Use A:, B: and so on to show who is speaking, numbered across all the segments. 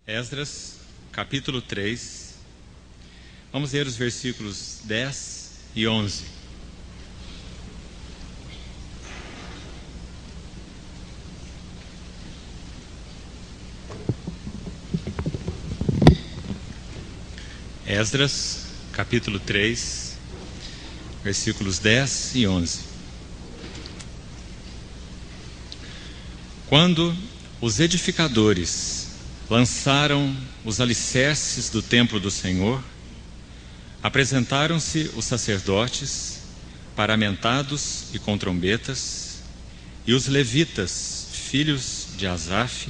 A: Esdras, capítulo 3. Vamos ler os versículos 10 e 11. Esdras, capítulo 3, versículos 10 e 11. Quando os edificadores lançaram os alicerces do templo do Senhor, apresentaram-se os sacerdotes, paramentados e com trombetas, e os levitas, filhos de Asaf,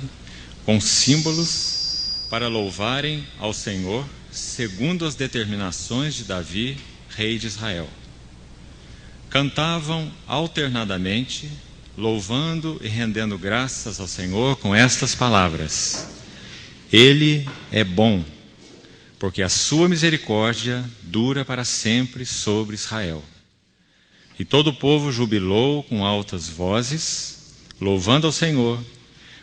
A: com símbolos, para louvarem ao Senhor, segundo as determinações de Davi, rei de Israel. Cantavam alternadamente, louvando e rendendo graças ao Senhor com estas palavras: Ele é bom, porque a sua misericórdia dura para sempre sobre Israel. E todo o povo jubilou com altas vozes, louvando ao Senhor,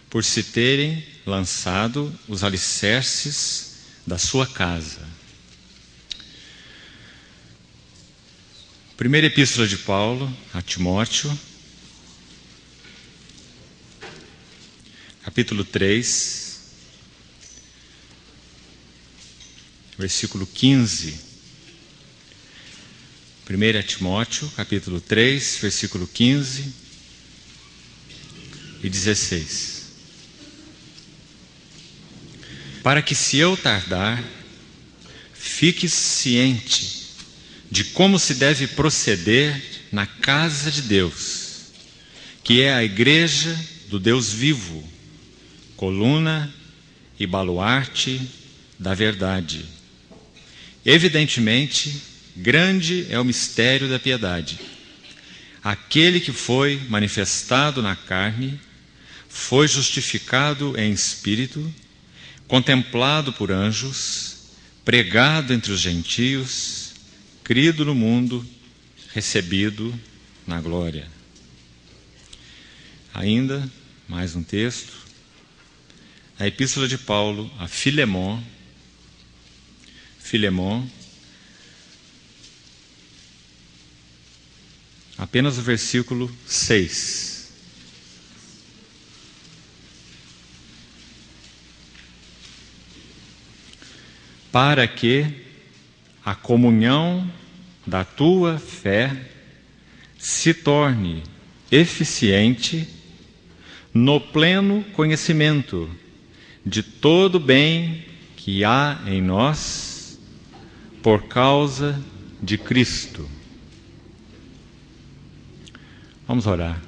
A: por se terem lançado os alicerces da sua casa. Primeira epístola de Paulo a Timóteo, capítulo 3, versículo 15. 1 Timóteo, capítulo 3, versículo 15 e 16. Para que, se eu tardar, fique ciente de como se deve proceder na casa de Deus, que é a igreja do Deus vivo, coluna e baluarte da verdade. Evidentemente, grande é o mistério da piedade. Aquele que foi manifestado na carne, foi justificado em espírito, contemplado por anjos, pregado entre os gentios, crido no mundo, recebido na glória. Ainda, mais um texto, a epístola de Paulo a Filemon, apenas o versículo 6. Para que a comunhão da tua fé se torne eficiente no pleno conhecimento de todo o bem que há em nós por causa de Cristo. Vamos orar.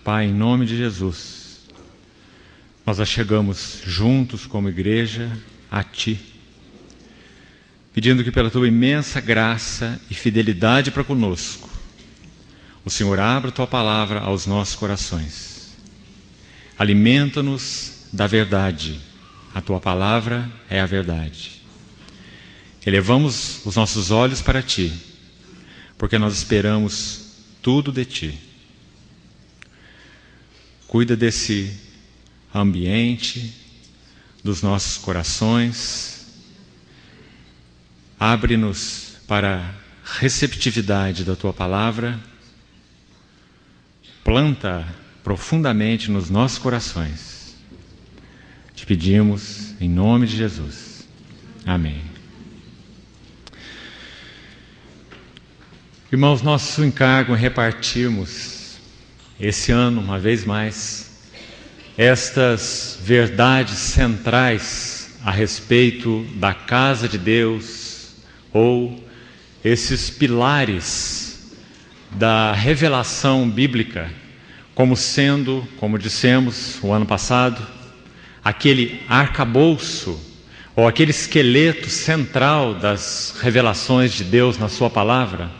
A: Pai, em nome de Jesus, nós achegamos juntos como igreja a Ti, pedindo que pela Tua imensa graça e fidelidade para conosco, o Senhor abra a Tua palavra aos nossos corações. Alimenta-nos da verdade. A Tua palavra é a verdade. Elevamos os nossos olhos para Ti, porque nós esperamos tudo de Ti. Cuida desse ambiente, dos nossos corações. Abre-nos para a receptividade da Tua palavra. Planta profundamente nos nossos corações. Te pedimos em nome de Jesus. Amém. Irmãos, nosso encargo é repartirmos esse ano, uma vez mais, estas verdades centrais a respeito da casa de Deus, ou esses pilares da revelação bíblica, como sendo, como dissemos o ano passado, aquele arcabouço, ou aquele esqueleto central das revelações de Deus na sua palavra,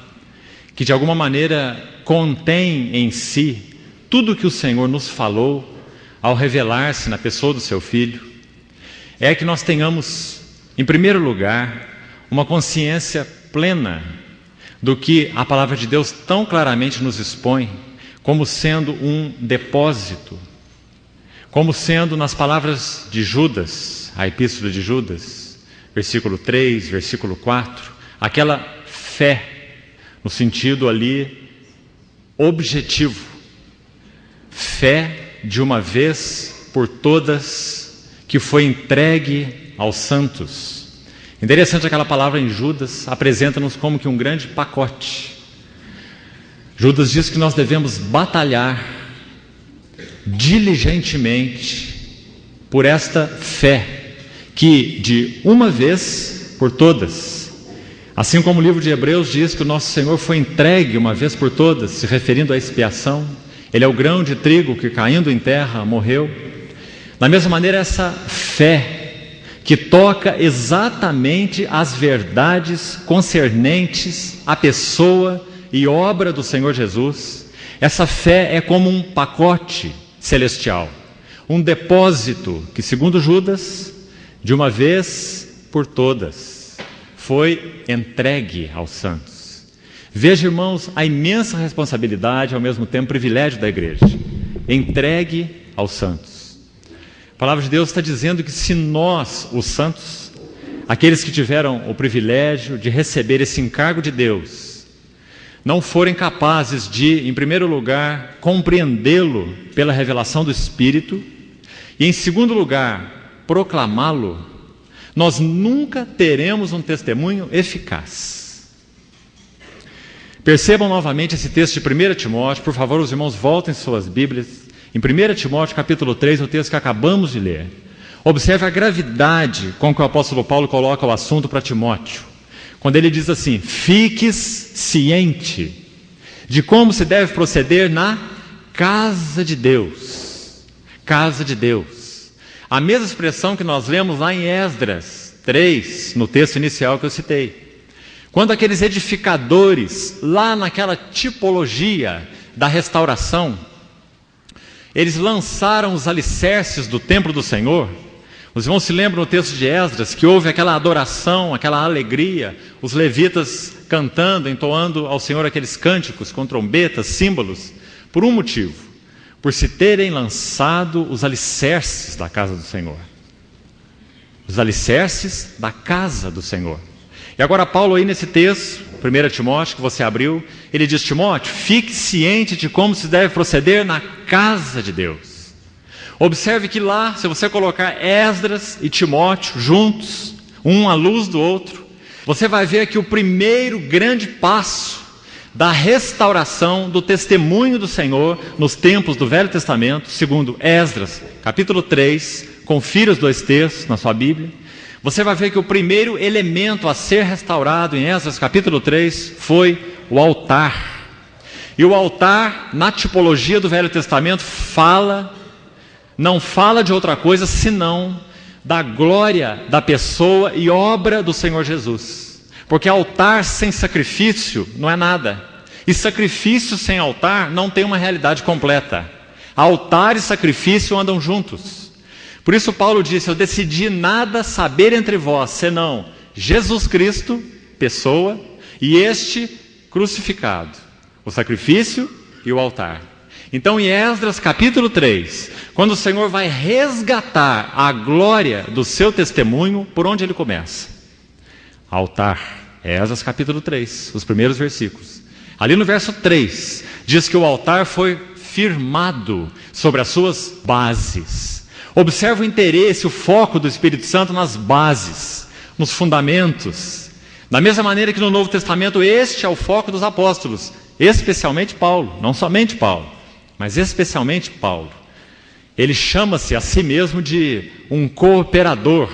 A: que de alguma maneira contém em si tudo que o Senhor nos falou ao revelar-se na pessoa do seu Filho, é que nós tenhamos, em primeiro lugar, uma consciência plena do que a palavra de Deus tão claramente nos expõe como sendo um depósito, como sendo, nas palavras de Judas, a epístola de Judas, versículo 3, versículo 4, aquela fé, no sentido ali objetivo, fé de uma vez por todas, que foi entregue aos santos. Interessante, aquela palavra em Judas apresenta-nos como que um grande pacote. Judas diz que nós devemos batalhar diligentemente por esta fé, que de uma vez por todas, assim como o livro de Hebreus diz que o nosso Senhor foi entregue uma vez por todas, se referindo à expiação, Ele é o grão de trigo que, caindo em terra, morreu. Da mesma maneira, essa fé que toca exatamente as verdades concernentes à pessoa e obra do Senhor Jesus, essa fé é como um pacote celestial, um depósito que, segundo Judas, de uma vez por todas, foi entregue aos santos. Veja, irmãos, a imensa responsabilidade, ao mesmo tempo privilégio da igreja, entregue aos santos. A palavra de Deus está dizendo que se nós, os santos, aqueles que tiveram o privilégio de receber esse encargo de Deus, não forem capazes de, em primeiro lugar, compreendê-lo pela revelação do Espírito, e em segundo lugar, proclamá-lo, nós nunca teremos um testemunho eficaz. Percebam novamente esse texto de 1 Timóteo, por favor, os irmãos voltem suas Bíblias, em 1 Timóteo capítulo 3, o texto que acabamos de ler. Observe a gravidade com que o apóstolo Paulo coloca o assunto para Timóteo, quando ele diz assim: fiques ciente de como se deve proceder na casa de Deus. Casa de Deus. A mesma expressão que nós lemos lá em Esdras 3, no texto inicial que eu citei. Quando aqueles edificadores, lá naquela tipologia da restauração, eles lançaram os alicerces do templo do Senhor. Os irmãos se lembram no texto de Esdras que houve aquela adoração, aquela alegria, os levitas cantando, entoando ao Senhor aqueles cânticos com trombetas, símbolos, por um motivo: por se terem lançado os alicerces da casa do Senhor. Os alicerces da casa do Senhor. E agora Paulo aí nesse texto, 1 Timóteo, que você abriu, ele diz: Timóteo, fique ciente de como se deve proceder na casa de Deus. Observe que lá, se você colocar Esdras e Timóteo juntos, um à luz do outro, você vai ver que o primeiro grande passo da restauração do testemunho do Senhor nos tempos do Velho Testamento, segundo Esdras, capítulo 3, confira os dois textos na sua Bíblia, você vai ver que o primeiro elemento a ser restaurado em Esdras, capítulo 3, foi o altar. E o altar, na tipologia do Velho Testamento, não fala de outra coisa senão da glória da pessoa e obra do Senhor Jesus. Porque altar sem sacrifício não é nada. E sacrifício sem altar não tem uma realidade completa. Altar e sacrifício andam juntos. Por isso Paulo disse: eu decidi nada saber entre vós, senão Jesus Cristo, pessoa, e este crucificado. O sacrifício e o altar. Então, em Esdras capítulo 3, quando o Senhor vai resgatar a glória do seu testemunho, por onde ele começa? Altar. Esdras capítulo 3, os primeiros versículos. Ali no verso 3, diz que o altar foi firmado sobre as suas bases. Observe o interesse, o foco do Espírito Santo nas bases, nos fundamentos. Da mesma maneira que no Novo Testamento este é o foco dos apóstolos, especialmente Paulo, não somente Paulo, mas especialmente Paulo. Ele chama-se a si mesmo de um cooperador,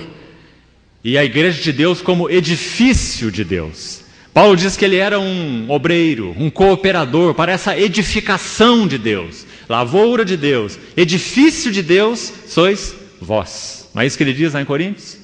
A: e a igreja de Deus como edifício de Deus. Paulo diz que ele era um obreiro, um cooperador para essa edificação de Deus, lavoura de Deus, edifício de Deus sois vós. Não é isso que ele diz lá em Coríntios?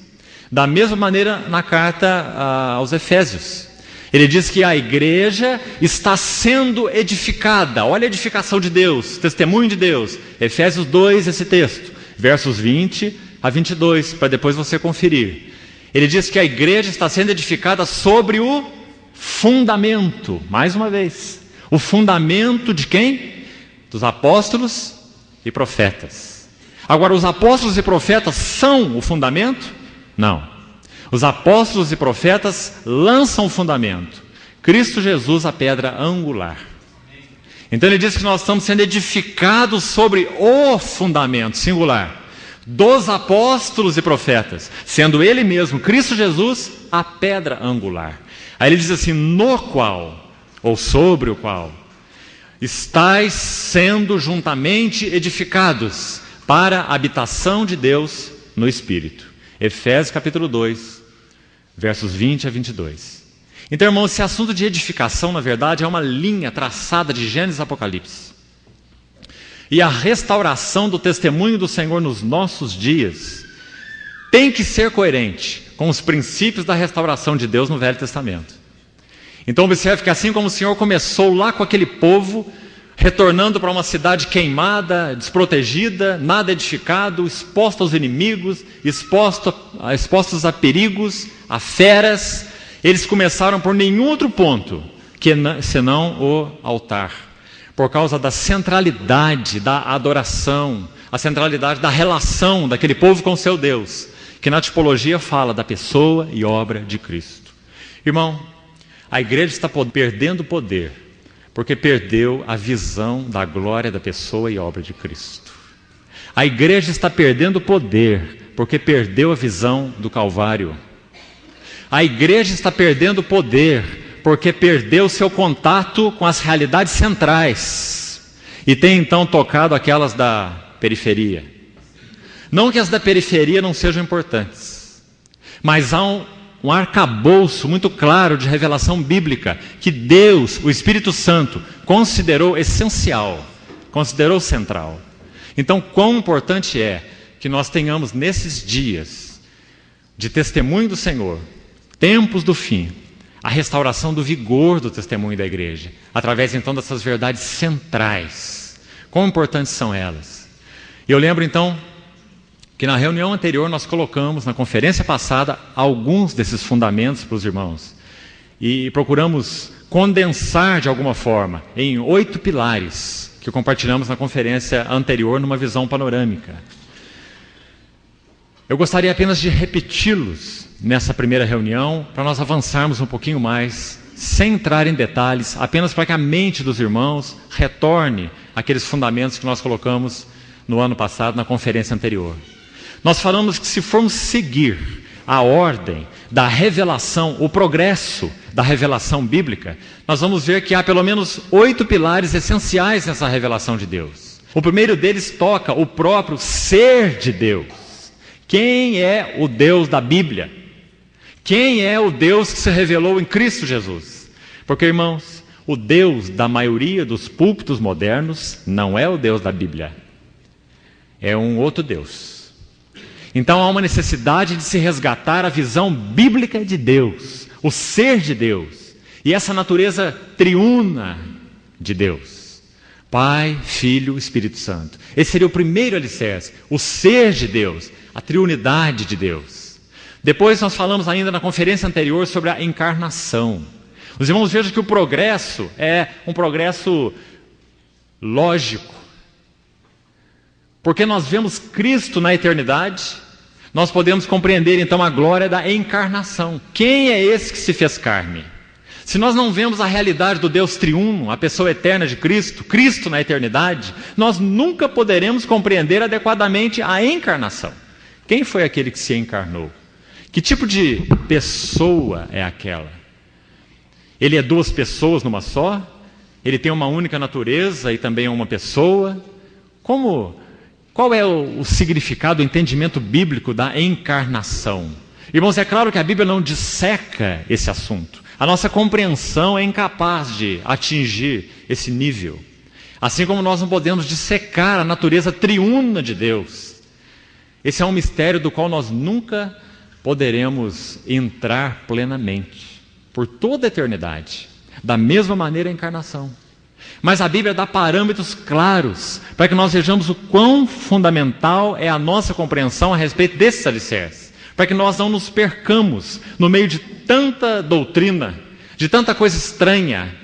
A: Da mesma maneira na carta aos Efésios. Ele diz que a igreja está sendo edificada. Olha a edificação de Deus, testemunho de Deus. Efésios 2, esse texto, versos 20 a 22, para depois você conferir. Ele diz que a igreja está sendo edificada sobre o fundamento, mais uma vez. O fundamento de quem? dos apóstolos e profetas. Agora, os apóstolos e profetas são o fundamento? Não. Os apóstolos e profetas lançam o fundamento. Cristo Jesus, a pedra angular. Então ele diz que nós estamos sendo edificados sobre o fundamento singular dos apóstolos e profetas, sendo ele mesmo, Cristo Jesus, a pedra angular. Aí ele diz assim, no qual, ou sobre o qual, estáis sendo juntamente edificados para a habitação de Deus no Espírito. Efésios capítulo 2, versos 20 a 22. Então, irmãos, esse assunto de edificação, na verdade, é uma linha traçada de Gênesis e Apocalipse. E a restauração do testemunho do Senhor nos nossos dias tem que ser coerente com os princípios da restauração de Deus no Velho Testamento. Então observe que assim como o Senhor começou lá com aquele povo, retornando para uma cidade queimada, desprotegida, nada edificado, exposto aos inimigos, expostos a perigos, a feras, eles começaram por nenhum outro ponto senão o altar. Por causa da centralidade da adoração, a centralidade da relação daquele povo com o seu Deus, que na tipologia fala da pessoa e obra de Cristo. Irmão, a igreja está perdendo poder, porque perdeu a visão da glória da pessoa e obra de Cristo. A igreja está perdendo poder, porque perdeu a visão do Calvário. A igreja está perdendo poder, porque perdeu seu contato com as realidades centrais e tem então tocado aquelas da periferia. Não que as da periferia não sejam importantes, mas há um arcabouço muito claro de revelação bíblica que Deus, o Espírito Santo, considerou essencial, considerou central. Então, quão importante é que nós tenhamos nesses dias de testemunho do Senhor, tempos do fim, a restauração do vigor do testemunho da igreja, através então dessas verdades centrais. Quão importantes são elas? E eu lembro então que na reunião anterior nós colocamos, na conferência passada, alguns desses fundamentos para os irmãos. E procuramos condensar de alguma forma em 8 pilares que compartilhamos na conferência anterior numa visão panorâmica. Eu gostaria apenas de repeti-los nessa primeira reunião, para nós avançarmos um pouquinho mais, sem entrar em detalhes, apenas para que a mente dos irmãos retorne àqueles fundamentos que nós colocamos no ano passado, na conferência anterior. Nós falamos que se formos seguir a ordem da revelação, o progresso da revelação bíblica, nós vamos ver que há pelo menos 8 pilares essenciais nessa revelação de Deus. O primeiro deles toca o próprio ser de Deus. Quem é o Deus da Bíblia? Quem é o Deus que se revelou em Cristo Jesus? Porque, irmãos, o Deus da maioria dos púlpitos modernos não é o Deus da Bíblia. É um outro Deus. Então há uma necessidade de se resgatar a visão bíblica de Deus, o ser de Deus, e essa natureza triuna de Deus. Pai, Filho, Espírito Santo. Esse seria o primeiro alicerce, o ser de Deus, a triunidade de Deus. Depois nós falamos ainda na conferência anterior sobre a encarnação. Os irmãos vejam que o progresso é um progresso lógico. Porque nós vemos Cristo na eternidade, nós podemos compreender então a glória da encarnação. Quem é esse que se fez carne? Se nós não vemos a realidade do Deus triuno, a pessoa eterna de Cristo, Cristo na eternidade, nós nunca poderemos compreender adequadamente a encarnação. Quem foi aquele que se encarnou? Que tipo de pessoa é aquela? Ele é 2 pessoas numa só? Ele tem uma única natureza e também é uma pessoa? Qual é o significado, o entendimento bíblico da encarnação? Irmãos, é claro que a Bíblia não disseca esse assunto. A nossa compreensão é incapaz de atingir esse nível. Assim como nós não podemos dissecar a natureza triuna de Deus. Esse é um mistério do qual nós nunca poderemos entrar plenamente, por toda a eternidade, da mesma maneira a encarnação. Mas a Bíblia dá parâmetros claros para que nós vejamos o quão fundamental é a nossa compreensão a respeito desses alicerces, para que nós não nos percamos no meio de tanta doutrina, de tanta coisa estranha,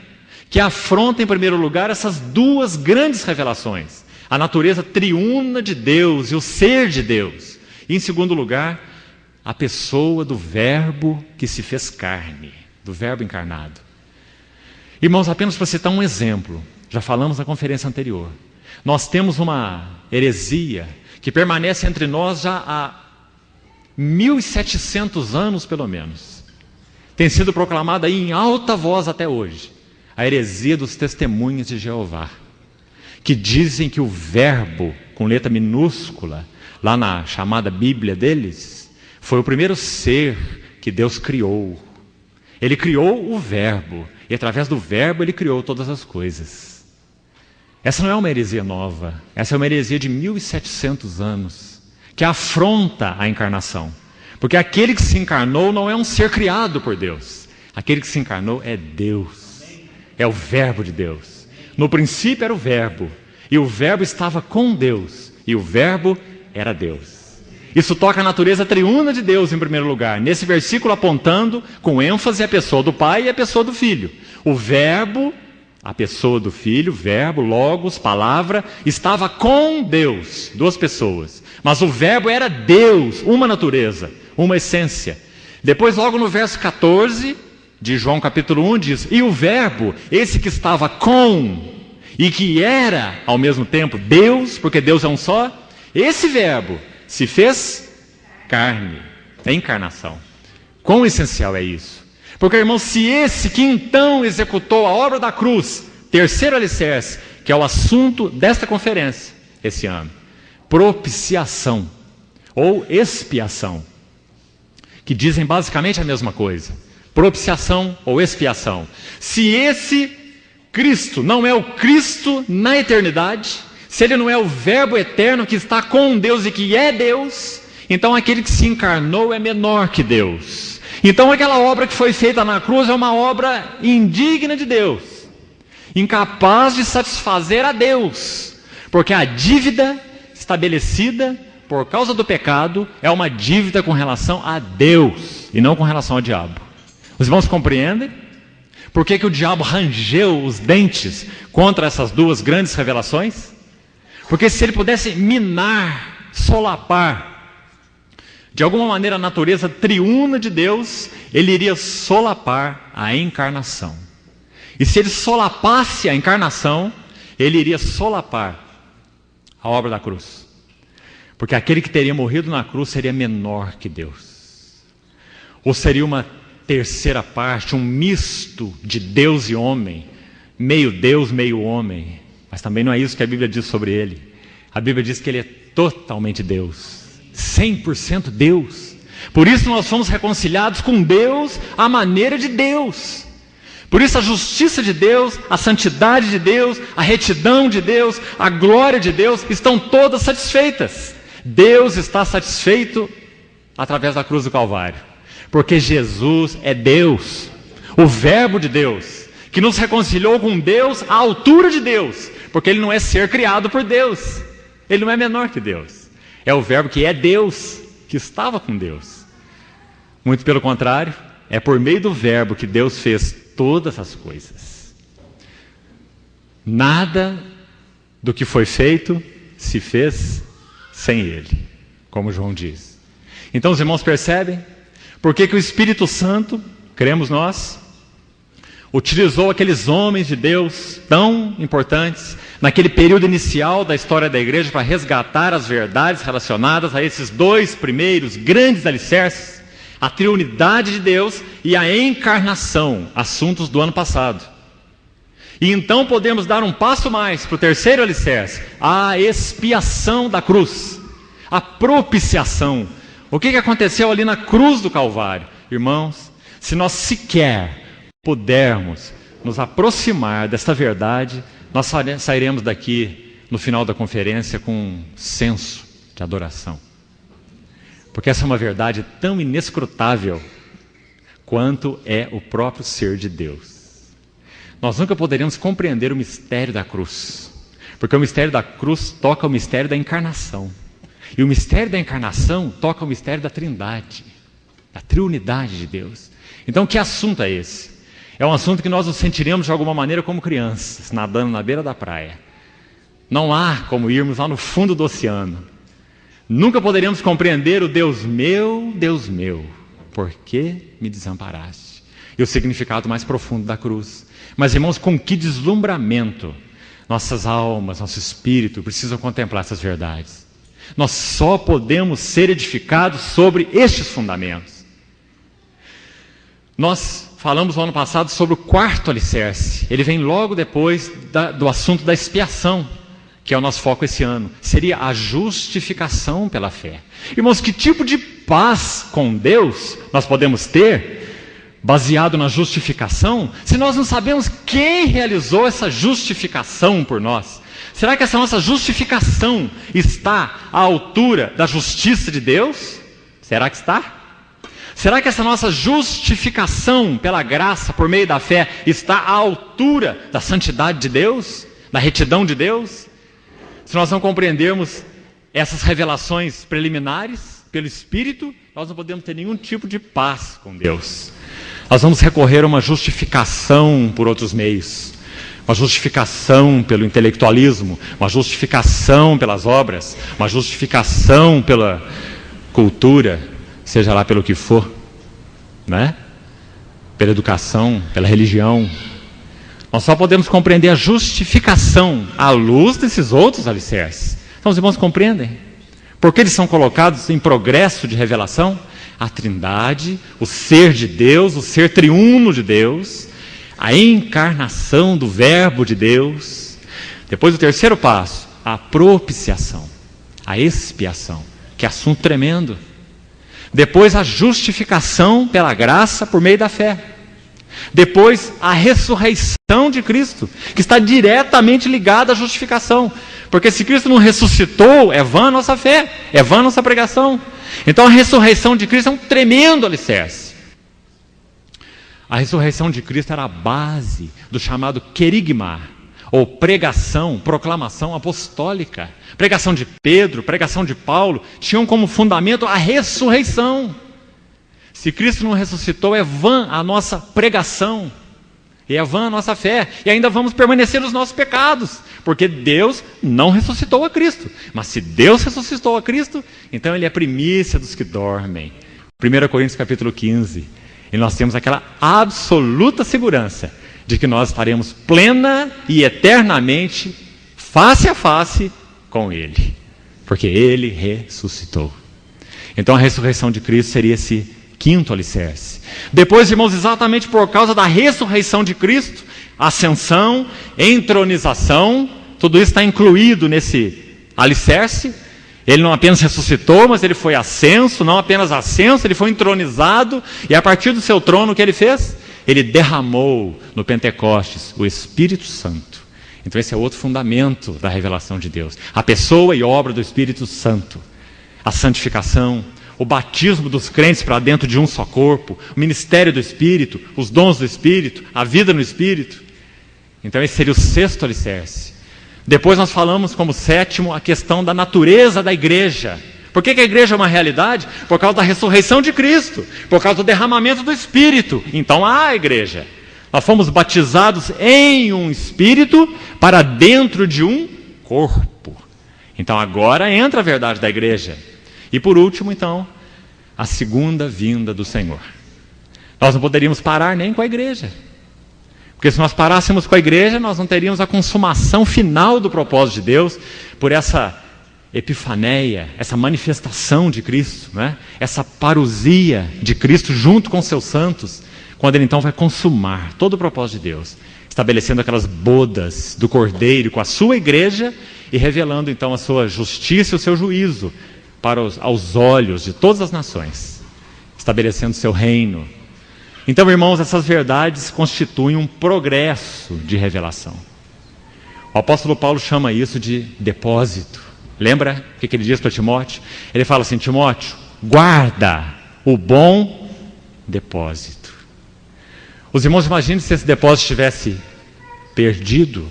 A: que afronta, em primeiro lugar, essas duas grandes revelações: a natureza triuna de Deus e o ser de Deus. E, em segundo lugar, a pessoa do Verbo que se fez carne, do Verbo encarnado. Irmãos, apenas para citar um exemplo, já falamos na conferência anterior, nós temos uma heresia que permanece entre nós já há 1700 anos, pelo menos. Tem sido proclamada aí em alta voz até hoje: a heresia dos testemunhas de Jeová, que dizem que o Verbo, com letra minúscula, lá na chamada Bíblia deles, foi o primeiro ser que Deus criou. Ele criou o Verbo, e através do Verbo ele criou todas as coisas. Essa não é uma heresia nova, essa é uma heresia de 1700 anos, que afronta a encarnação. Porque aquele que se encarnou não é um ser criado por Deus. Aquele que se encarnou é Deus, é o Verbo de Deus. No princípio era o Verbo, e o Verbo estava com Deus, e o Verbo era Deus. Isso toca a natureza triuna de Deus em primeiro lugar, nesse versículo apontando com ênfase a pessoa do Pai e a pessoa do Filho. O Verbo, a pessoa do Filho, Verbo, Logos, Palavra, estava com Deus, duas pessoas. Mas o Verbo era Deus, uma natureza, uma essência. Depois, logo no verso 14 de João capítulo 1, diz: e o Verbo, esse que estava com e que era ao mesmo tempo Deus, porque Deus é um só, esse Verbo se fez carne. É encarnação. Quão essencial é isso? Porque, irmãos, se esse que então executou a obra da cruz, terceiro alicerce, que é o assunto desta conferência esse ano, propiciação ou expiação, que dizem basicamente a mesma coisa, propiciação ou expiação. Se esse Cristo não é o Cristo na eternidade, se ele não é o Verbo eterno que está com Deus e que é Deus, então aquele que se encarnou é menor que Deus. Então aquela obra que foi feita na cruz é uma obra indigna de Deus, incapaz de satisfazer a Deus, porque a dívida estabelecida por causa do pecado é uma dívida com relação a Deus e não com relação ao diabo. Os irmãos compreendem? Por que o diabo rangeu os dentes contra essas duas grandes revelações? Porque se ele pudesse minar, solapar, de alguma maneira a natureza triuna de Deus, ele iria solapar a encarnação. E se ele solapasse a encarnação, ele iria solapar a obra da cruz. Porque aquele que teria morrido na cruz seria menor que Deus. Ou seria uma terceira parte, um misto de Deus e homem, meio Deus, meio homem. Mas também não é isso que a Bíblia diz sobre ele. A Bíblia diz que ele é totalmente Deus, 100% Deus. Por isso nós fomos reconciliados com Deus à maneira de Deus. Por isso a justiça de Deus, a santidade de Deus, a retidão de Deus, a glória de Deus estão todas satisfeitas. Deus está satisfeito através da cruz do Calvário, porque Jesus é Deus, o Verbo de Deus, que nos reconciliou com Deus à altura de Deus, porque ele não é ser criado por Deus, ele não é menor que Deus, é o Verbo que é Deus, que estava com Deus. Muito pelo contrário, é por meio do Verbo que Deus fez todas as coisas. Nada do que foi feito se fez sem ele, como João diz. Então os irmãos percebem por que o Espírito Santo, cremos nós, utilizou aqueles homens de Deus tão importantes naquele período inicial da história da igreja para resgatar as verdades relacionadas a esses dois primeiros grandes alicerces, a triunidade de Deus e a encarnação, assuntos do ano passado. E então podemos dar um passo mais para o terceiro alicerce, a expiação da cruz, a propiciação. O que aconteceu ali na cruz do Calvário? Irmãos, se nós sequer pudermos nos aproximar desta verdade, nós sairemos daqui no final da conferência com um senso de adoração. Porque essa é uma verdade tão inescrutável quanto é o próprio ser de Deus. Nós nunca poderemos compreender o mistério da cruz, porque o mistério da cruz toca o mistério da encarnação. E o mistério da encarnação toca o mistério da trindade, da triunidade de Deus. Então que assunto é esse? É um assunto que nós nos sentiremos de alguma maneira como crianças, nadando na beira da praia. Não há como irmos lá no fundo do oceano. Nunca poderíamos compreender o Deus meu, por que me desamparaste? E o significado mais profundo da cruz. Mas, irmãos, com que deslumbramento nossas almas, nosso espírito precisam contemplar essas verdades. Nós só podemos ser edificados sobre estes fundamentos. Nós falamos no ano passado sobre o quarto alicerce. Ele vem logo depois do assunto da expiação, que é o nosso foco esse ano. Seria a justificação pela fé. Irmãos, que tipo de paz com Deus nós podemos ter baseado na justificação, se nós não sabemos quem realizou essa justificação por nós? Será que essa nossa justificação está à altura da justiça de Deus? Será que está? Será que essa nossa justificação pela graça, por meio da fé, está à altura da santidade de Deus? Da retidão de Deus? Se nós não compreendermos essas revelações preliminares pelo Espírito, nós não podemos ter nenhum tipo de paz com Deus. Nós vamos recorrer a uma justificação por outros meios, uma justificação pelo intelectualismo, uma justificação pelas obras, uma justificação pela cultura, seja lá pelo que for, né? Pela educação, pela religião. Nós só podemos compreender a justificação à luz desses outros alicerces. Então os irmãos compreendem? Porque eles são colocados em progresso de revelação? A Trindade, o ser de Deus, o ser triuno de Deus, a encarnação do Verbo de Deus. Depois o terceiro passo, a propiciação, a expiação, que é assunto tremendo. Depois a justificação pela graça por meio da fé. Depois a ressurreição de Cristo, que está diretamente ligada à justificação. Porque se Cristo não ressuscitou, é vã a nossa fé, é vã a nossa pregação. Então a ressurreição de Cristo é um tremendo alicerce. A ressurreição de Cristo era a base do chamado querigma, ou pregação, proclamação apostólica. Pregação de Pedro, pregação de Paulo, tinham como fundamento a ressurreição. Se Cristo não ressuscitou, é vã a nossa pregação, e é vã a nossa fé, e ainda vamos permanecer nos nossos pecados, porque Deus não ressuscitou a Cristo. Mas se Deus ressuscitou a Cristo, então Ele é primícia dos que dormem. 1 Coríntios capítulo 15, e nós temos aquela absoluta segurança de que nós estaremos plena e eternamente face a face com Ele, porque Ele ressuscitou. Então a ressurreição de Cristo seria esse quinto alicerce. Depois, irmãos, exatamente por causa da ressurreição de Cristo, ascensão, entronização, tudo isso está incluído nesse alicerce. Ele não apenas ressuscitou, mas ele foi ascenso, não apenas ascenso, ele foi entronizado, e a partir do seu trono, o que ele fez? Ele derramou no Pentecostes o Espírito Santo. Então esse é outro fundamento da revelação de Deus. A pessoa e obra do Espírito Santo. A santificação, o batismo dos crentes para dentro de um só corpo, o ministério do Espírito, os dons do Espírito, a vida no Espírito. Então esse seria o sexto alicerce. Depois nós falamos como sétimo a questão da natureza da igreja. Por que a igreja é uma realidade? Por causa da ressurreição de Cristo, por causa do derramamento do Espírito. Então há a igreja. Nós fomos batizados em um Espírito para dentro de um corpo. Então agora entra a verdade da igreja. E por último, então, a segunda vinda do Senhor. Nós não poderíamos parar nem com a igreja. Porque se nós parássemos com a igreja, nós não teríamos a consumação final do propósito de Deus por essa epifaneia, essa manifestação de Cristo, né? Essa parousia de Cristo junto com seus santos, quando Ele então vai consumar todo o propósito de Deus, estabelecendo aquelas bodas do Cordeiro com a sua igreja e revelando então a sua justiça e o seu juízo para aos olhos de todas as nações, estabelecendo seu reino. Então, irmãos, essas verdades constituem um progresso de revelação. O apóstolo Paulo chama isso de depósito. Lembra o que ele diz para Timóteo? Ele fala assim: Timóteo, guarda o bom depósito. Os irmãos, imaginem se esse depósito estivesse perdido,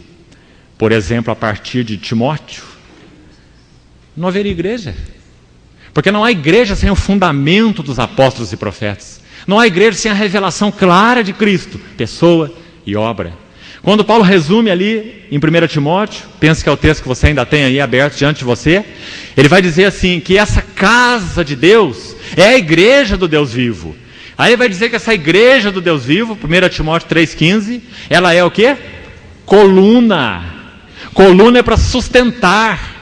A: por exemplo, a partir de Timóteo. Não haveria igreja. Porque não há igreja sem o fundamento dos apóstolos e profetas. Não há igreja sem a revelação clara de Cristo, pessoa e obra. Quando Paulo resume ali em 1 Timóteo, penso que é o texto que você ainda tem aí aberto diante de você, ele vai dizer assim, que essa casa de Deus é a igreja do Deus vivo. Aí ele vai dizer que essa igreja do Deus vivo, 1 Timóteo 3,15, ela é o quê? Coluna. Coluna é para sustentar,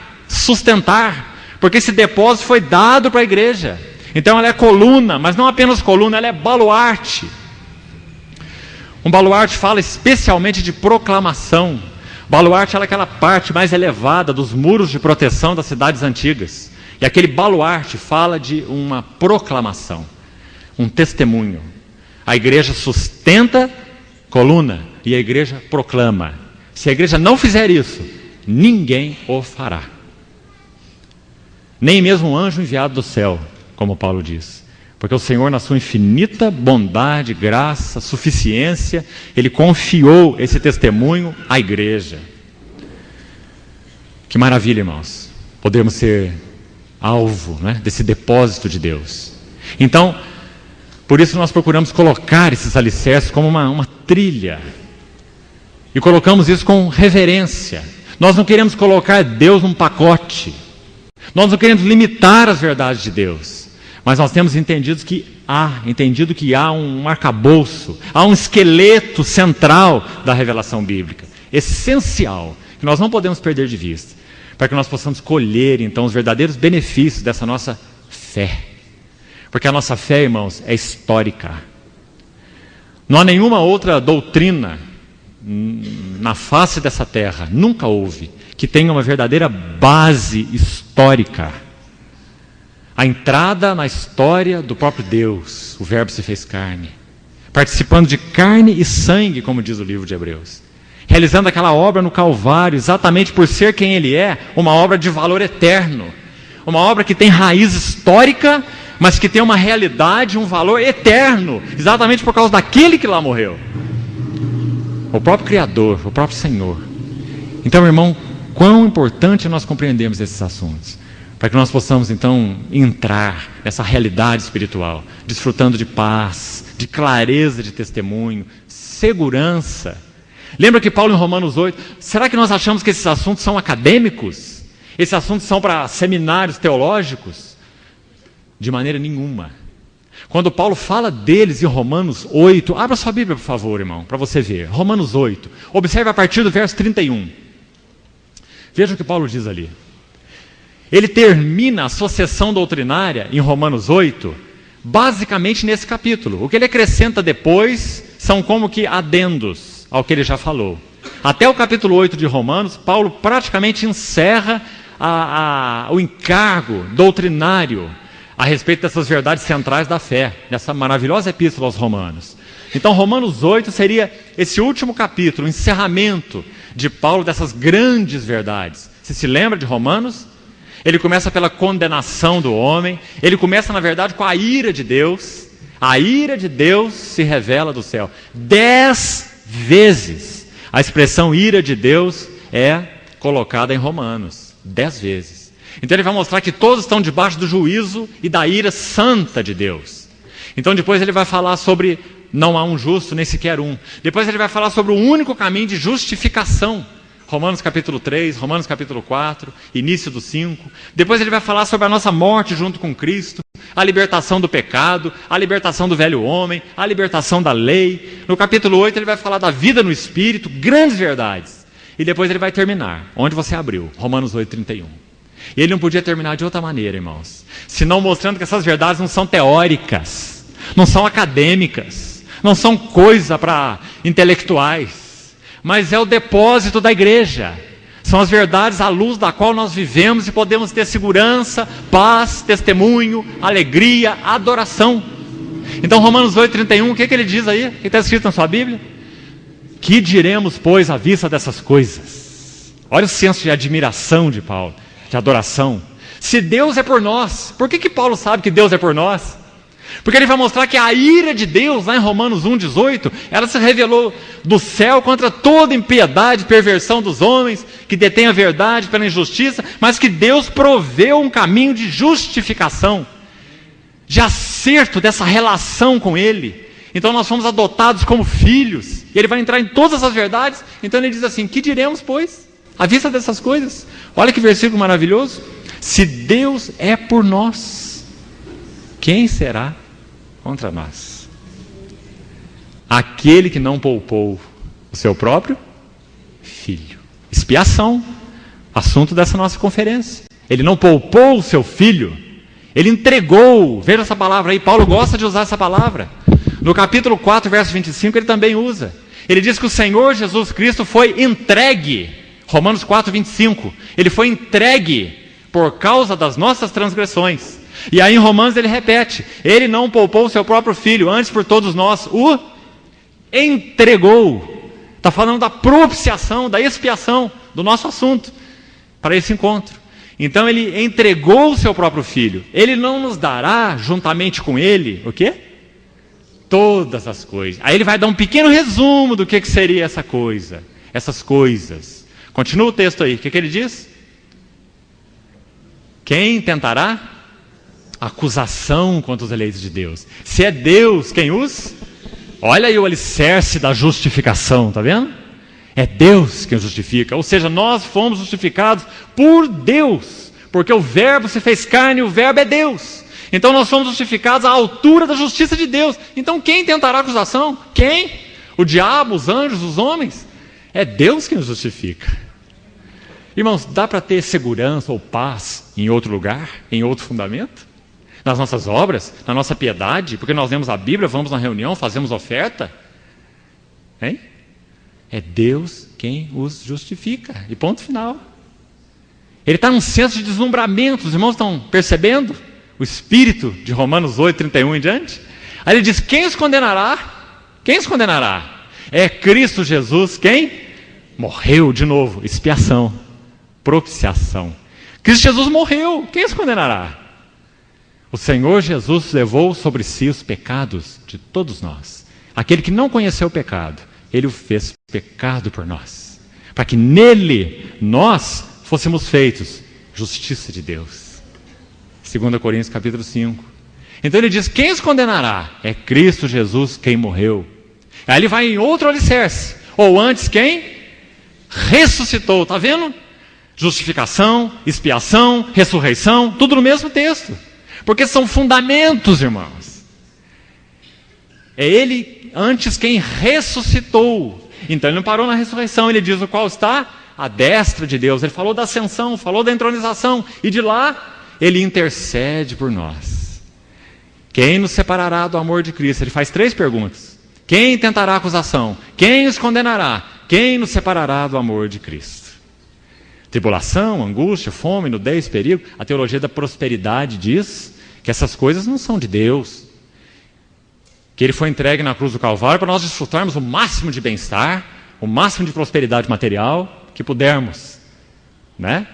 A: porque esse depósito foi dado para a igreja. Então ela é coluna, mas não apenas coluna, ela é baluarte. Um baluarte fala especialmente de proclamação. Baluarte é aquela parte mais elevada dos muros de proteção das cidades antigas. E aquele baluarte fala de uma proclamação, um testemunho. A igreja sustenta coluna e a igreja proclama. Se a igreja não fizer isso, ninguém o fará. Nem mesmo um anjo enviado do céu, como Paulo diz. Porque o Senhor, na sua infinita bondade, graça, suficiência, Ele confiou esse testemunho à igreja. Que maravilha, irmãos, podermos ser alvo, né, desse depósito de Deus. Então, por isso nós procuramos colocar esses alicerces como uma trilha. E colocamos isso com reverência. Nós não queremos colocar Deus num pacote. Nós não queremos limitar as verdades de Deus. Mas nós temos entendido que há um arcabouço, há um esqueleto central da revelação bíblica, essencial, que nós não podemos perder de vista, para que nós possamos colher, então, os verdadeiros benefícios dessa nossa fé. Porque a nossa fé, irmãos, é histórica. Não há nenhuma outra doutrina na face dessa terra, nunca houve, que tenha uma verdadeira base histórica. A entrada na história do próprio Deus, o Verbo se fez carne, participando de carne e sangue, como diz o livro de Hebreus, realizando aquela obra no Calvário, exatamente por ser quem Ele é, uma obra de valor eterno, uma obra que tem raiz histórica, mas que tem uma realidade, um valor eterno, exatamente por causa daquele que lá morreu, o próprio Criador, o próprio Senhor. Então, irmão, quão importante nós compreendermos esses assuntos, para que nós possamos, então, entrar nessa realidade espiritual, desfrutando de paz, de clareza de testemunho, segurança. Lembra que Paulo em Romanos 8, será que nós achamos que esses assuntos são acadêmicos? Esses assuntos são para seminários teológicos? De maneira nenhuma. Quando Paulo fala deles em Romanos 8, abra sua Bíblia, por favor, irmão, para você ver. Romanos 8, observe a partir do verso 31. Veja o que Paulo diz ali. Ele termina a sua sessão doutrinária em Romanos 8, basicamente nesse capítulo. O que ele acrescenta depois são como que adendos ao que ele já falou. Até o capítulo 8 de Romanos, Paulo praticamente encerra o encargo doutrinário a respeito dessas verdades centrais da fé, dessa maravilhosa epístola aos Romanos. Então, Romanos 8 seria esse último capítulo, o encerramento de Paulo dessas grandes verdades. Você se lembra de Romanos? Ele começa pela condenação do homem, ele começa, na verdade, com a ira de Deus. A ira de Deus se revela do céu. 10 vezes a expressão ira de Deus é colocada em Romanos. 10 vezes. Então ele vai mostrar que todos estão debaixo do juízo e da ira santa de Deus. Então depois ele vai falar sobre não há um justo, nem sequer um. Depois ele vai falar sobre o único caminho de justificação. Romanos capítulo 3, Romanos capítulo 4, início do 5. Depois ele vai falar sobre a nossa morte junto com Cristo, a libertação do pecado, a libertação do velho homem, a libertação da lei. No capítulo 8 ele vai falar da vida no Espírito, grandes verdades. E depois ele vai terminar, onde você abriu, Romanos 8, 31. E ele não podia terminar de outra maneira, irmãos, senão mostrando que essas verdades não são teóricas, não são acadêmicas, não são coisa para intelectuais, mas é o depósito da igreja. São as verdades à luz da qual nós vivemos e podemos ter segurança, paz, testemunho, alegria, adoração. Então Romanos 8, 31, o que ele diz aí? O que está escrito na sua Bíblia? Que diremos, pois, à vista dessas coisas? Olha o senso de admiração de Paulo, de adoração. Se Deus é por nós, por que Paulo sabe que Deus é por nós? Porque ele vai mostrar que a ira de Deus, lá em Romanos 1,18, ela se revelou do céu contra toda impiedade e perversão dos homens, que detêm a verdade pela injustiça, mas que Deus proveu um caminho de justificação, de acerto dessa relação com Ele. Então nós fomos adotados como filhos, e Ele vai entrar em todas as verdades. Então Ele diz assim: que diremos, pois, à vista dessas coisas? Olha que versículo maravilhoso. Se Deus é por nós, quem será contra nós? Aquele que não poupou o seu próprio filho. Expiação, assunto dessa nossa conferência. Ele não poupou o seu filho, Ele entregou. Veja essa palavra aí, Paulo gosta de usar essa palavra. No capítulo 4, verso 25, ele também usa. Ele diz que o Senhor Jesus Cristo foi entregue. Romanos 4, 25. Ele foi entregue por causa das nossas transgressões. E aí em Romanos ele repete: Ele não poupou o seu próprio filho, antes por todos nós o entregou. Está falando da propiciação, da expiação do nosso assunto para esse encontro. Então Ele entregou o seu próprio filho. Ele não nos dará juntamente com Ele o quê? Todas as coisas. Aí ele vai dar um pequeno resumo do que seria essa coisa, essas coisas. Continua o texto aí, o que ele diz? Quem tentará acusação contra os eleitos de Deus? Se é Deus quem os... Olha aí o alicerce da justificação, tá vendo? É Deus quem justifica, ou seja, nós fomos justificados por Deus, porque o Verbo se fez carne e o Verbo é Deus. Então nós somos justificados à altura da justiça de Deus. Então quem tentará acusação? Quem? O diabo, os anjos, os homens? É Deus quem nos justifica. Irmãos, dá para ter segurança ou paz em outro lugar, em outro fundamento? Nas nossas obras, na nossa piedade, porque nós lemos a Bíblia, vamos na reunião, fazemos oferta? Hein? É Deus quem os justifica. E ponto final. Ele está num senso de deslumbramento. Os irmãos estão percebendo o espírito de Romanos 8, 31 em diante? Aí ele diz: quem os condenará? Quem os condenará? É Cristo Jesus quem morreu. De novo, expiação, propiciação. Cristo Jesus morreu. Quem os condenará? O Senhor Jesus levou sobre si os pecados de todos nós. Aquele que não conheceu o pecado, Ele o fez pecado por nós, para que nele nós fôssemos feitos justiça de Deus. 2 Coríntios capítulo 5. Então ele diz: quem os condenará? É Cristo Jesus quem morreu. Aí ele vai em outro alicerce. Ou antes, quem? Ressuscitou. Está vendo? Justificação, expiação, ressurreição, tudo no mesmo texto. Porque são fundamentos, irmãos. É Ele antes quem ressuscitou. Então ele não parou na ressurreição. Ele diz: o qual está à destra de Deus. Ele falou da ascensão, falou da entronização. E de lá Ele intercede por nós. Quem nos separará do amor de Cristo? Ele faz 3 perguntas. Quem tentará acusação? Quem os condenará? Quem nos separará do amor de Cristo? Tribulação, angústia, fome, nudez, perigo. A teologia da prosperidade diz que essas coisas não são de Deus. Que Ele foi entregue na cruz do Calvário para nós desfrutarmos o máximo de bem-estar, o máximo de prosperidade material que pudermos, né?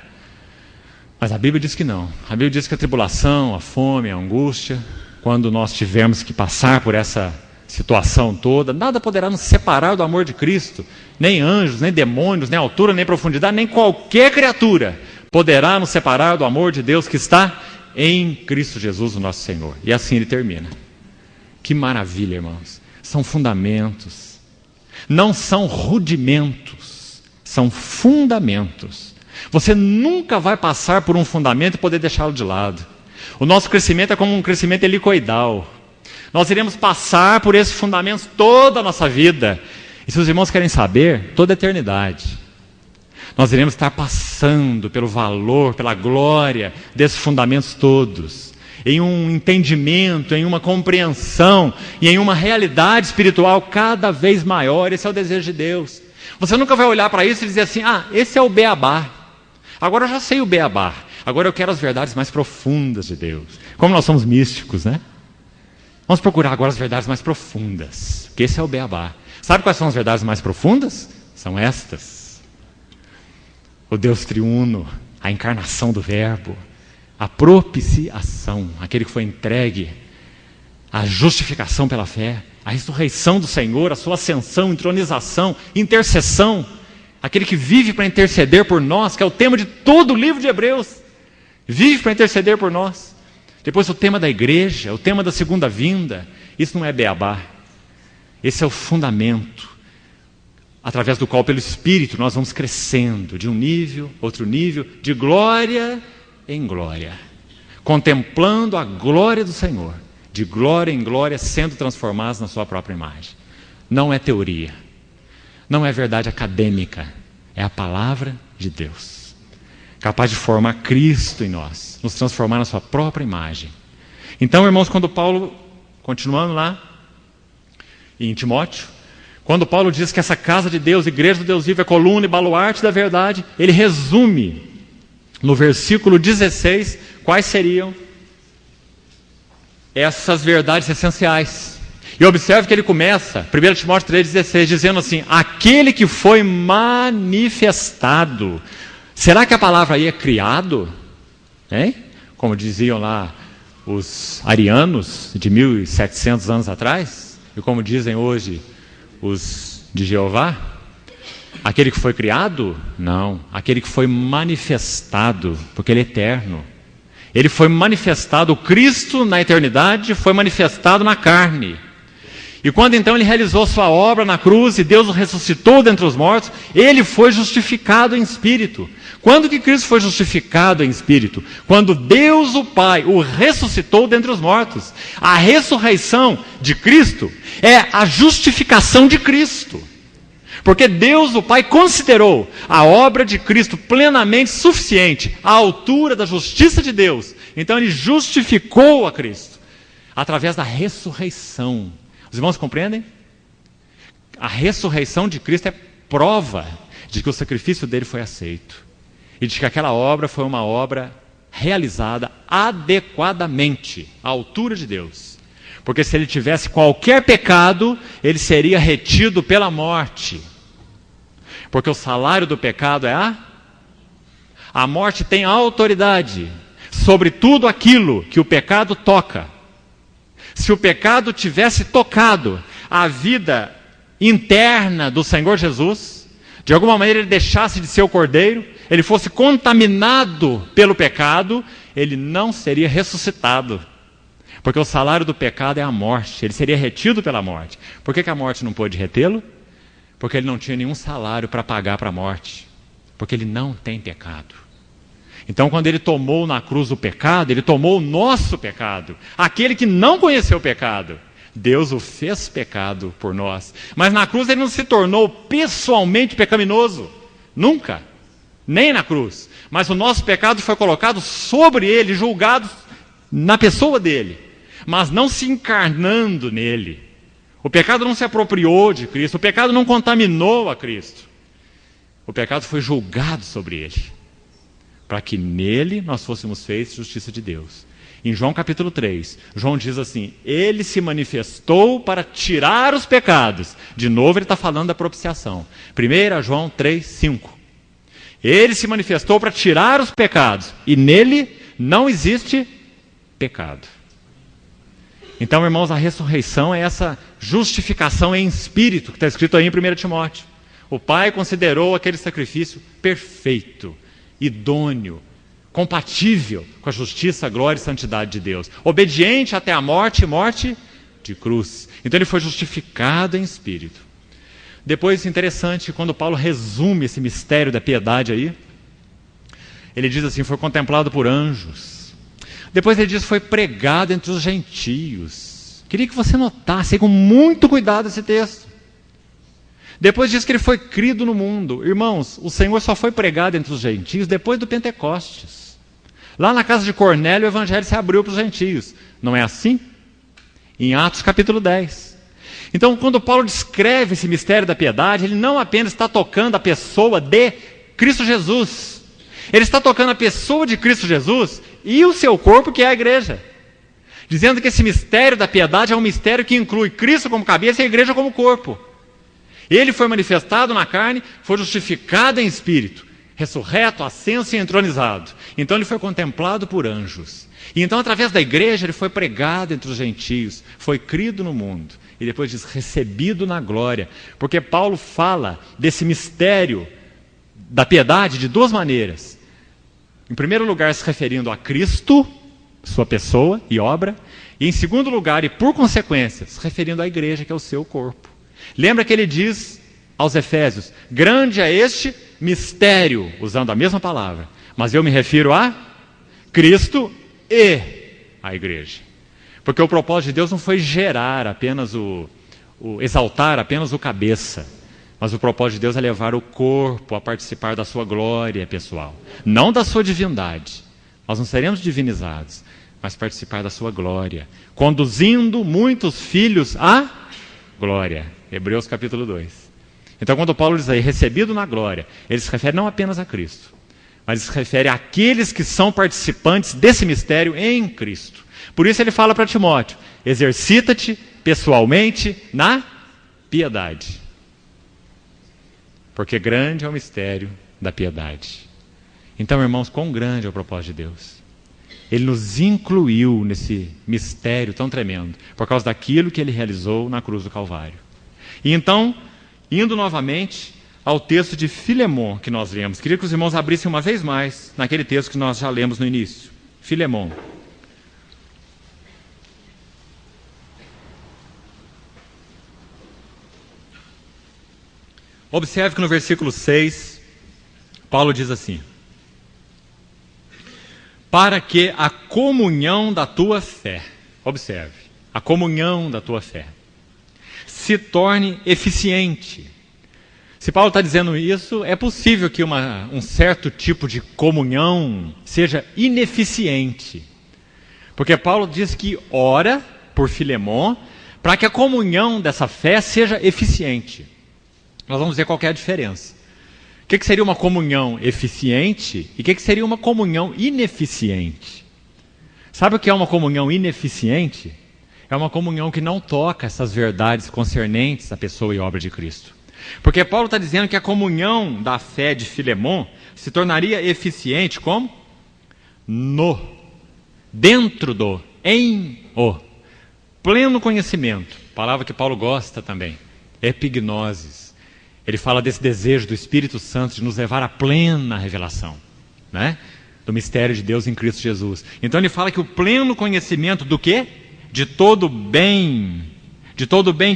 A: Mas a Bíblia diz que não. A Bíblia diz que a tribulação, a fome, a angústia, quando nós tivermos que passar por essa situação toda, nada poderá nos separar do amor de Cristo. Nem anjos, nem demônios, nem altura, nem profundidade, nem qualquer criatura poderá nos separar do amor de Deus que está em Cristo Jesus, o nosso Senhor. E assim ele termina. Que maravilha, irmãos. São fundamentos. Não são rudimentos. São fundamentos. Você nunca vai passar por um fundamento e poder deixá-lo de lado. O nosso crescimento é como um crescimento helicoidal. Nós iremos passar por esses fundamentos toda a nossa vida. E se os irmãos querem saber, toda a eternidade. Nós iremos estar passando pelo valor, pela glória desses fundamentos todos. Em um entendimento, em uma compreensão e em uma realidade espiritual cada vez maior. Esse é o desejo de Deus. Você nunca vai olhar para isso e dizer assim: ah, esse é o beabá. Agora eu já sei o beabá. Agora eu quero as verdades mais profundas de Deus. Como nós somos místicos, né? Vamos procurar agora as verdades mais profundas. Porque esse é o beabá. Sabe quais são as verdades mais profundas? São estas. O Deus triuno, a encarnação do Verbo, a propiciação, aquele que foi entregue, a justificação pela fé, a ressurreição do Senhor, a sua ascensão, entronização, intercessão, aquele que vive para interceder por nós, que é o tema de todo o livro de Hebreus. Vive para interceder por nós. Depois o tema da igreja, o tema da segunda vinda. Isso não é beabá. Esse é o fundamento, através do qual, pelo Espírito, nós vamos crescendo de um nível, outro nível, de glória em glória, contemplando a glória do Senhor, de glória em glória, sendo transformados na sua própria imagem. Não é teoria, não é verdade acadêmica, é a palavra de Deus, capaz de formar Cristo em nós, nos transformar na sua própria imagem. Então, irmãos, quando Paulo, continuando lá em Timóteo, quando Paulo diz que essa casa de Deus, igreja do Deus vivo, é coluna e baluarte da verdade, ele resume no versículo 16 quais seriam essas verdades essenciais. E observe que ele começa, 1 Timóteo 3,16, dizendo assim: aquele que foi manifestado. Será que a palavra aí é criado? Hein? Como diziam lá os arianos de 1700 anos atrás, e como dizem hoje os de Jeová, aquele que foi criado? Não, aquele que foi manifestado, porque ele é eterno. Ele foi manifestado, o Cristo na eternidade foi manifestado na carne. E quando então ele realizou sua obra na cruz e Deus o ressuscitou dentre os mortos, ele foi justificado em espírito. Quando que Cristo foi justificado em espírito? Quando Deus o Pai o ressuscitou dentre os mortos. A ressurreição de Cristo é a justificação de Cristo. Porque Deus o Pai considerou a obra de Cristo plenamente suficiente, à altura da justiça de Deus. Então ele justificou a Cristo através da ressurreição. Os irmãos compreendem? A ressurreição de Cristo é prova de que o sacrifício dele foi aceito. E de que aquela obra foi uma obra realizada adequadamente, à altura de Deus. Porque se ele tivesse qualquer pecado, ele seria retido pela morte. Porque o salário do pecado é a morte tem autoridade sobre tudo aquilo que o pecado toca. Se o pecado tivesse tocado a vida interna do Senhor Jesus, de alguma maneira ele deixasse de ser o cordeiro, ele fosse contaminado pelo pecado, ele não seria ressuscitado. Porque o salário do pecado é a morte, ele seria retido pela morte. Por que a morte não pôde retê-lo? Porque ele não tinha nenhum salário para pagar para a morte. Porque ele não tem pecado. Então, quando ele tomou na cruz o pecado, ele tomou o nosso pecado. Aquele que não conheceu o pecado, Deus o fez pecado por nós. Mas na cruz ele não se tornou pessoalmente pecaminoso. Nunca. Nem na cruz. Mas o nosso pecado foi colocado sobre ele, julgado na pessoa dele. Mas não se encarnando nele. O pecado não se apropriou de Cristo. O pecado não contaminou a Cristo. O pecado foi julgado sobre ele. Para que nele nós fôssemos feitos justiça de Deus. Em João capítulo 3, João diz assim: ele se manifestou para tirar os pecados. De novo ele está falando da propiciação. 1 João 3, 5. Ele se manifestou para tirar os pecados. E nele não existe pecado. Então, irmãos, a ressurreição é essa justificação em espírito, que está escrito aí em 1 Timóteo. O Pai considerou aquele sacrifício perfeito, idôneo, compatível com a justiça, a glória e santidade de Deus. Obediente até a morte, morte de cruz. Então ele foi justificado em espírito. Depois, interessante, quando Paulo resume esse mistério da piedade aí, ele diz assim: foi contemplado por anjos. Depois ele diz: foi pregado entre os gentios. Queria que você notasse aí com muito cuidado esse texto. Depois diz que ele foi crido no mundo. Irmãos, o Senhor só foi pregado entre os gentios depois do Pentecostes. Lá na casa de Cornélio, o evangelho se abriu para os gentios. Não é assim? Em Atos capítulo 10. Então, quando Paulo descreve esse mistério da piedade, ele não apenas está tocando a pessoa de Cristo Jesus. Ele está tocando a pessoa de Cristo Jesus e o seu corpo, que é a igreja. Dizendo que esse mistério da piedade é um mistério que inclui Cristo como cabeça e a igreja como corpo. Ele foi manifestado na carne, foi justificado em espírito, ressurreto, ascenso e entronizado. Então ele foi contemplado por anjos. E então, através da igreja, ele foi pregado entre os gentios, foi crido no mundo. E depois diz, recebido na glória. Porque Paulo fala desse mistério da piedade de duas maneiras. Em primeiro lugar, se referindo a Cristo, sua pessoa e obra, e em segundo lugar, e por consequência, se referindo à igreja, que é o seu corpo. Lembra que ele diz aos Efésios, grande é este mistério, usando a mesma palavra, mas eu me refiro a Cristo e a igreja. Porque o propósito de Deus não foi gerar apenas exaltar apenas o cabeça, mas o propósito de Deus é levar o corpo a participar da sua glória pessoal, não da sua divindade. Nós não seremos divinizados, mas participar da sua glória, conduzindo muitos filhos à glória. Hebreus capítulo 2. Então, quando Paulo diz aí, recebido na glória, ele se refere não apenas a Cristo, mas se refere àqueles que são participantes desse mistério em Cristo. Por isso ele fala para Timóteo, exercita-te pessoalmente na piedade. Porque grande é o mistério da piedade. Então, irmãos, quão grande é o propósito de Deus. Ele nos incluiu nesse mistério tão tremendo, por causa daquilo que ele realizou na cruz do Calvário. E então, indo novamente ao texto de Filemon que nós lemos, queria que os irmãos abrissem uma vez mais naquele texto que nós já lemos no início. Filemon. Observe que no versículo 6, Paulo diz assim: para que a comunhão da tua fé, observe, a comunhão da tua fé, se torne eficiente. Se Paulo está dizendo isso, é possível que um certo tipo de comunhão seja ineficiente. Porque Paulo diz que ora por Filemon para que a comunhão dessa fé seja eficiente. Nós vamos ver qual que é a diferença. O que seria uma comunhão eficiente e o que seria uma comunhão ineficiente? Sabe o que é uma comunhão ineficiente? É uma comunhão que não toca essas verdades concernentes à pessoa e obra de Cristo. Porque Paulo está dizendo que a comunhão da fé de Filemon se tornaria eficiente como? Dentro do, em o. Pleno conhecimento, palavra que Paulo gosta também, epignosis. Ele fala desse desejo do Espírito Santo de nos levar à plena revelação, né? Do mistério de Deus em Cristo Jesus. Então ele fala que o pleno conhecimento do quê? De todo bem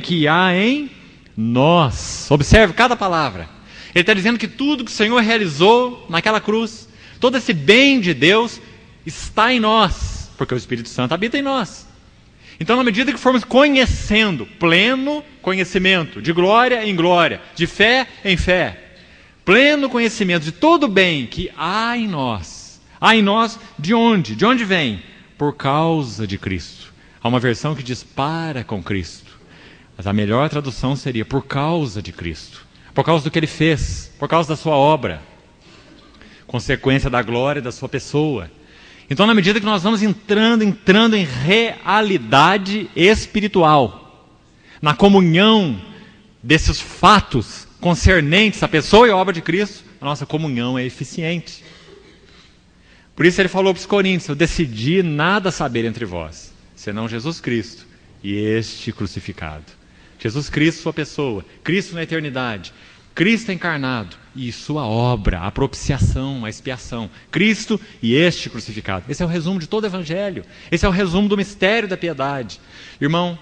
A: que há em nós. Observe cada palavra. Ele está dizendo que tudo que o Senhor realizou naquela cruz, todo esse bem de Deus está em nós, porque o Espírito Santo habita em nós. Então, na medida que formos conhecendo, pleno conhecimento, de glória em glória, de fé em fé, pleno conhecimento de todo o bem que há em nós. Há em nós de onde? De onde vem? Por causa de Cristo. Há uma versão que diz para com Cristo. Mas a melhor tradução seria por causa de Cristo. Por causa do que Ele fez, por causa da sua obra. Consequência da glória da sua pessoa. Então, na medida que nós vamos entrando em realidade espiritual, na comunhão desses fatos concernentes à pessoa e à obra de Cristo, a nossa comunhão é eficiente. Por isso ele falou para os coríntios, eu decidi nada saber entre vós, senão Jesus Cristo e este crucificado. Jesus Cristo, sua pessoa, Cristo na eternidade, Cristo encarnado e sua obra, a propiciação, a expiação. Cristo e este crucificado. Esse é o resumo de todo o Evangelho. Esse é o resumo do mistério da piedade. Irmão,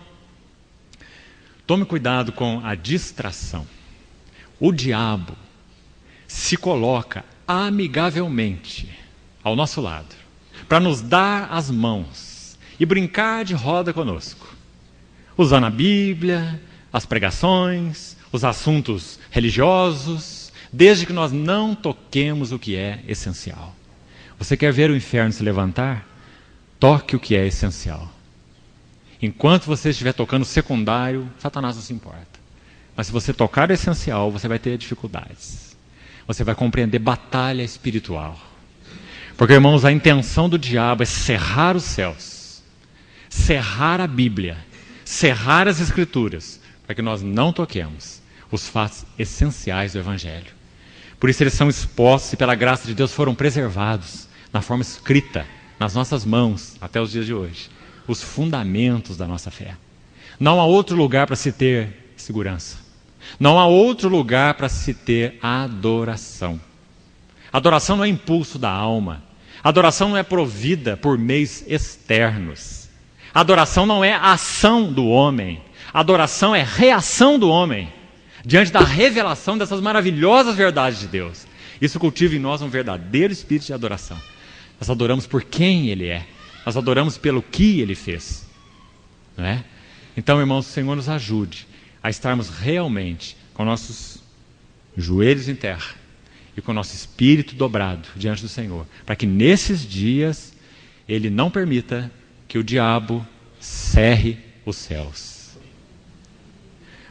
A: tome cuidado com a distração. O diabo se coloca amigavelmente ao nosso lado para nos dar as mãos e brincar de roda conosco, usando a Bíblia, as pregações, os assuntos religiosos, desde que nós não toquemos o que é essencial. Você quer ver o inferno se levantar? Toque o que é essencial. Enquanto você estiver tocando o secundário, Satanás não se importa. Mas se você tocar o essencial, você vai ter dificuldades. Você vai compreender batalha espiritual. Porque, irmãos, a intenção do diabo é cerrar os céus, cerrar a Bíblia, cerrar as Escrituras, para que nós não toquemos os fatos essenciais do Evangelho. Por isso eles são expostos e pela graça de Deus foram preservados na forma escrita, nas nossas mãos, até os dias de hoje. Os fundamentos da nossa fé. Não há outro lugar para se ter segurança. Não há outro lugar para se ter adoração. Adoração não é impulso da alma. A adoração não é provida por meios externos. A adoração não é a ação do homem. A adoração é reação do homem diante da revelação dessas maravilhosas verdades de Deus. Isso cultiva em nós um verdadeiro espírito de adoração. Nós adoramos por quem Ele é. Nós adoramos pelo que Ele fez. Não é? Então, irmãos, o Senhor nos ajude a estarmos realmente com nossos joelhos em terra e com nosso espírito dobrado diante do Senhor, para que nesses dias Ele não permita que o diabo cerre os céus,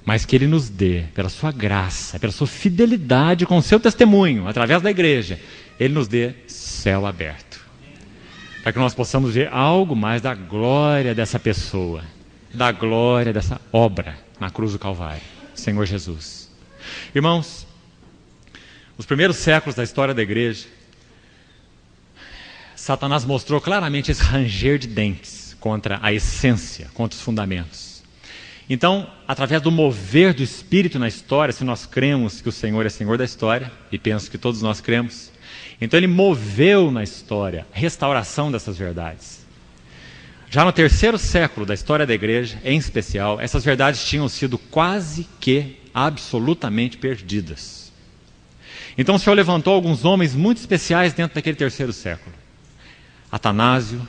A: mas que Ele nos dê, pela sua graça, pela sua fidelidade com o seu testemunho, através da igreja, Ele nos dê céu aberto, para que nós possamos ver algo mais da glória dessa pessoa, da glória dessa obra na cruz do Calvário, Senhor Jesus. Irmãos, os primeiros séculos da história da igreja, Satanás mostrou claramente esse ranger de dentes contra a essência, contra os fundamentos. Então, através do mover do Espírito na história, se nós cremos que o Senhor é Senhor da história, e penso que todos nós cremos, então Ele moveu na história a restauração dessas verdades. Já no terceiro século da história da igreja, em especial, essas verdades tinham sido quase que absolutamente perdidas. Então o Senhor levantou alguns homens muito especiais dentro daquele terceiro século. Atanásio,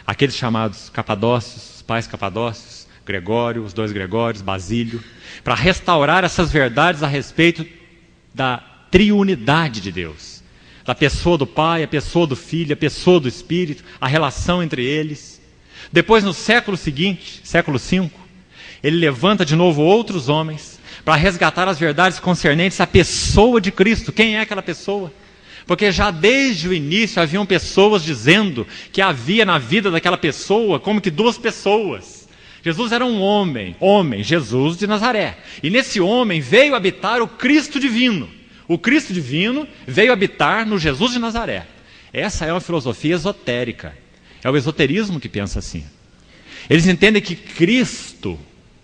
A: aqueles chamados Capadócios, os pais Capadócios, Gregório, os dois Gregórios, Basílio, para restaurar essas verdades a respeito da triunidade de Deus. Da pessoa do Pai, a pessoa do Filho, a pessoa do Espírito, a relação entre eles. Depois, no século seguinte, século V, ele levanta de novo outros homens para resgatar as verdades concernentes à pessoa de Cristo. Quem é aquela pessoa? Porque já desde o início haviam pessoas dizendo que havia na vida daquela pessoa como que duas pessoas. Jesus era um homem, Jesus de Nazaré. E nesse homem veio habitar o Cristo divino. O Cristo divino veio habitar no Jesus de Nazaré. Essa é uma filosofia esotérica. É o esoterismo que pensa assim. Eles entendem que Cristo,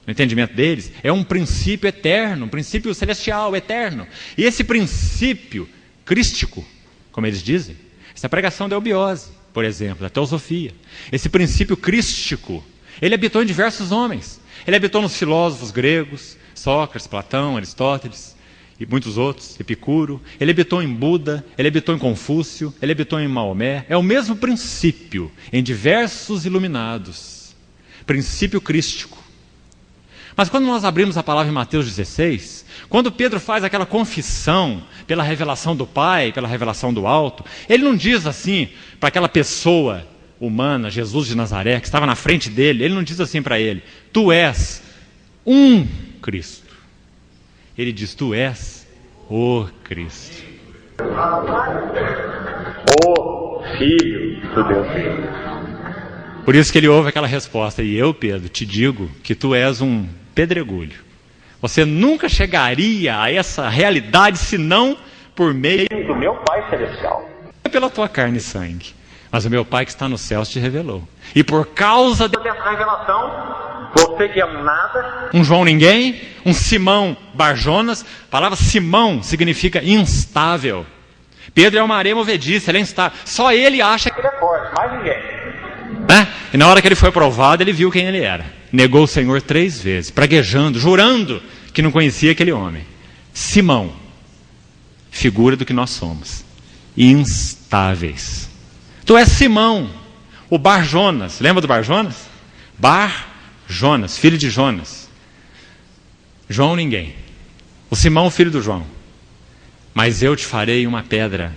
A: no entendimento deles, é um princípio eterno, um princípio celestial, eterno. E esse princípio crístico, como eles dizem, essa é a pregação da eubiose, por exemplo, da teosofia. Esse princípio crístico, ele habitou em diversos homens. Ele habitou nos filósofos gregos, Sócrates, Platão, Aristóteles, e muitos outros, Epicuro. Ele habitou em Buda, ele habitou em Confúcio, ele habitou em Maomé. É o mesmo princípio em diversos iluminados. Princípio crístico. Mas quando nós abrimos a palavra em Mateus 16, quando Pedro faz aquela confissão pela revelação do Pai, pela revelação do alto, ele não diz assim para aquela pessoa humana, Jesus de Nazaré, que estava na frente dele, ele não diz assim para ele: tu és um Cristo. Ele diz: tu és o Cristo, o Filho do Deus vivo. Por isso que ele ouve aquela resposta: e eu, Pedro, te digo que tu és um pedregulho. Você nunca chegaria a essa realidade senão por meio do meu Pai Celestial. Não é pela tua carne e sangue, mas o meu Pai que está nos céus te revelou. E por causa dessa revelação, você que é um nada, um João ninguém, um Simão Barjonas. A palavra Simão significa instável. Pedro é uma areia movediça, ele é instável. Só ele acha que ele é forte, mais ninguém. E na hora que ele foi provado, ele viu quem ele era. Negou o Senhor 3 vezes, praguejando, jurando que não conhecia aquele homem. Simão, figura do que nós somos, instáveis. Tu és Simão, o Barjonas. Lembra do Barjonas? Barjonas, filho de Jonas. João ninguém. O Simão, filho do João. Mas eu te farei uma pedra,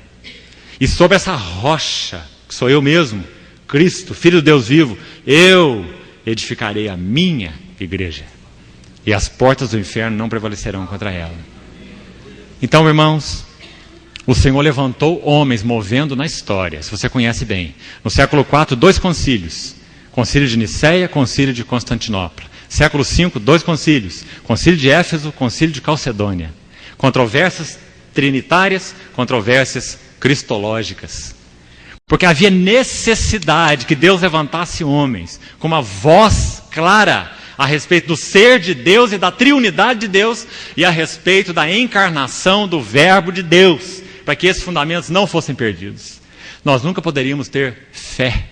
A: e sobre essa rocha, que sou eu mesmo, Cristo, Filho do Deus vivo, eu edificarei a minha igreja, e as portas do inferno não prevalecerão contra ela. Então, irmãos, o Senhor levantou homens movendo na história, se você conhece bem. No século IV, 2 concílios. Concílio de Niceia, concílio de Constantinopla. Século V, 2 concílios. Concílio de Éfeso, concílio de Calcedônia. Controvérsias trinitárias, controvérsias cristológicas. Porque havia necessidade que Deus levantasse homens com uma voz clara a respeito do ser de Deus e da triunidade de Deus e a respeito da encarnação do Verbo de Deus, para que esses fundamentos não fossem perdidos. Nós nunca poderíamos ter fé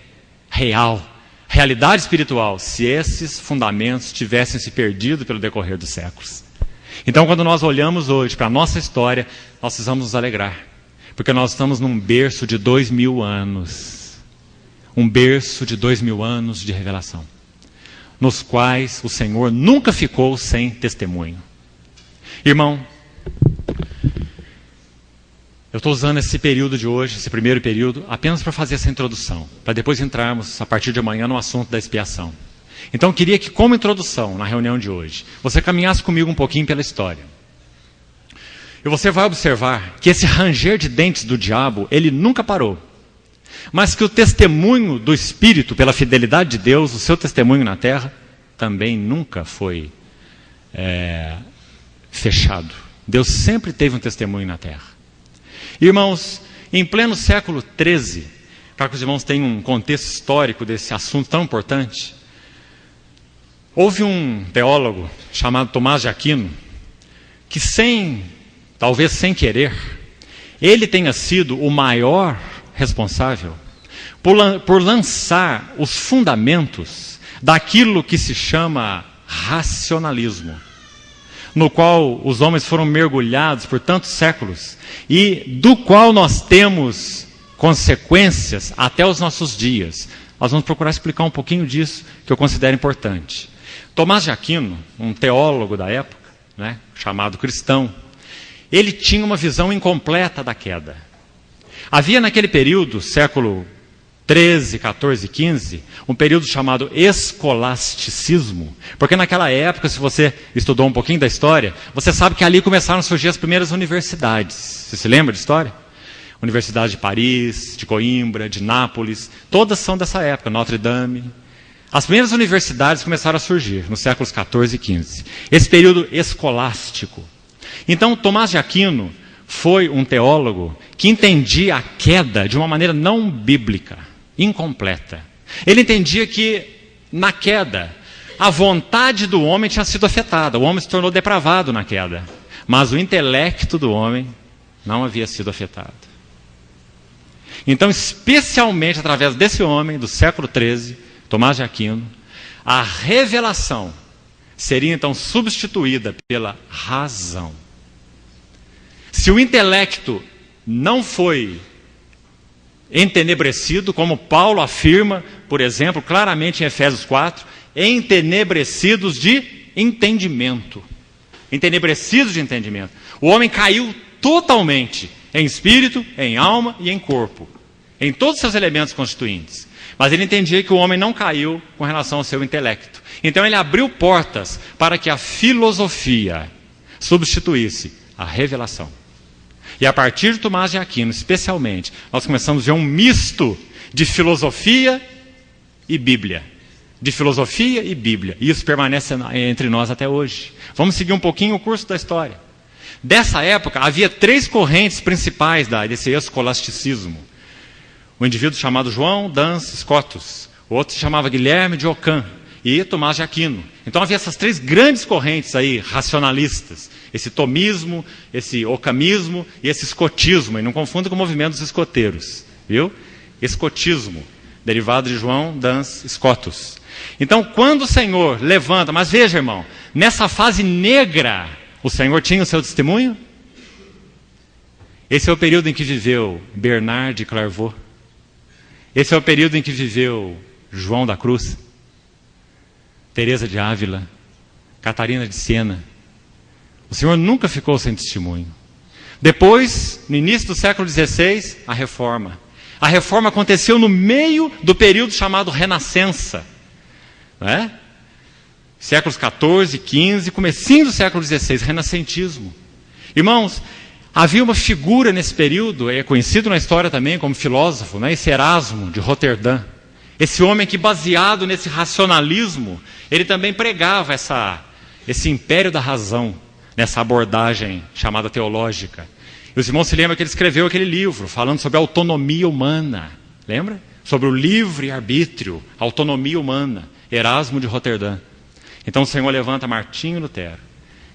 A: real, realidade espiritual, se esses fundamentos tivessem se perdido pelo decorrer dos séculos. Então, quando nós olhamos hoje para a nossa história, nós precisamos nos alegrar, porque nós estamos num berço de 2000 anos, um berço de 2000 anos de revelação, nos quais o Senhor nunca ficou sem testemunho. Irmão, eu estou usando esse período de hoje, esse primeiro período, apenas para fazer essa introdução, para depois entrarmos, a partir de amanhã, no assunto da expiação. Então, eu queria que, como introdução, na reunião de hoje, você caminhasse comigo um pouquinho pela história. E você vai observar que esse ranger de dentes do diabo, ele nunca parou. Mas que o testemunho do Espírito, pela fidelidade de Deus, o seu testemunho na terra, também nunca foi fechado. Deus sempre teve um testemunho na terra. Irmãos, em pleno século XIII, para que os irmãos tenham um contexto histórico desse assunto tão importante, houve um teólogo chamado Tomás de Aquino, que talvez sem querer, ele tenha sido o maior responsável por lançar os fundamentos daquilo que se chama racionalismo, no qual os homens foram mergulhados por tantos séculos e do qual nós temos consequências até os nossos dias. Nós vamos procurar explicar um pouquinho disso, que eu considero importante. Tomás de Aquino, um teólogo da época, chamado cristão, ele tinha uma visão incompleta da queda. Havia naquele período, século 13, 14, 15, um período chamado escolasticismo, porque naquela época, se você estudou um pouquinho da história, você sabe que ali começaram a surgir as primeiras universidades. Você se lembra de história? Universidade de Paris, de Coimbra, de Nápoles, todas são dessa época, Notre Dame. As primeiras universidades começaram a surgir nos séculos 14 e 15. Esse período escolástico. Então, Tomás de Aquino foi um teólogo que entendia a queda de uma maneira não bíblica, incompleta. Ele entendia que, na queda, a vontade do homem tinha sido afetada. O homem se tornou depravado na queda. Mas o intelecto do homem não havia sido afetado. Então, especialmente através desse homem, do século XIII, Tomás de Aquino, a revelação seria então substituída pela razão. Se o intelecto não foi entenebrecido, como Paulo afirma, por exemplo, claramente em Efésios 4, entenebrecidos de entendimento. Entenebrecidos de entendimento. O homem caiu totalmente em espírito, em alma e em corpo, em todos os seus elementos constituintes. Mas ele entendia que o homem não caiu com relação ao seu intelecto. Então ele abriu portas para que a filosofia substituísse a revelação. E a partir de Tomás de Aquino, especialmente, nós começamos a ver um misto de filosofia e Bíblia. De filosofia e Bíblia. E isso permanece entre nós até hoje. Vamos seguir um pouquinho o curso da história. Dessa época, havia 3 correntes principais desse escolasticismo. O indivíduo chamado João Duns Scotus, o outro se chamava Guilherme de Ockham e Tomás de Aquino. Então havia essas 3 grandes correntes aí, racionalistas. Esse tomismo, esse occamismo e esse escotismo. E não confunda com o movimento dos escoteiros. Viu? Escotismo, derivado de João Duns Scotus. Então, quando o Senhor levanta... Mas veja, irmão, nessa fase negra, o Senhor tinha o seu testemunho? Esse é o período em que viveu Bernard de Clairvaux. Esse é o período em que viveu João da Cruz, Teresa de Ávila, Catarina de Siena. O Senhor nunca ficou sem testemunho. Depois, no início do século XVI, a Reforma. A Reforma aconteceu no meio do período chamado Renascença. Não é? Séculos XIV, XV, comecinho do século XVI, renascentismo. Irmãos, havia uma figura nesse período, é conhecido na história também como filósofo, né? Esse Erasmo de Roterdã. Esse homem que, baseado nesse racionalismo, ele também pregava esse império da razão, nessa abordagem chamada teológica. E os irmãos se lembram que ele escreveu aquele livro, falando sobre a autonomia humana. Lembra? Sobre o livre-arbítrio, autonomia humana. Erasmo de Roterdã. Então o Senhor levanta Martinho Lutero,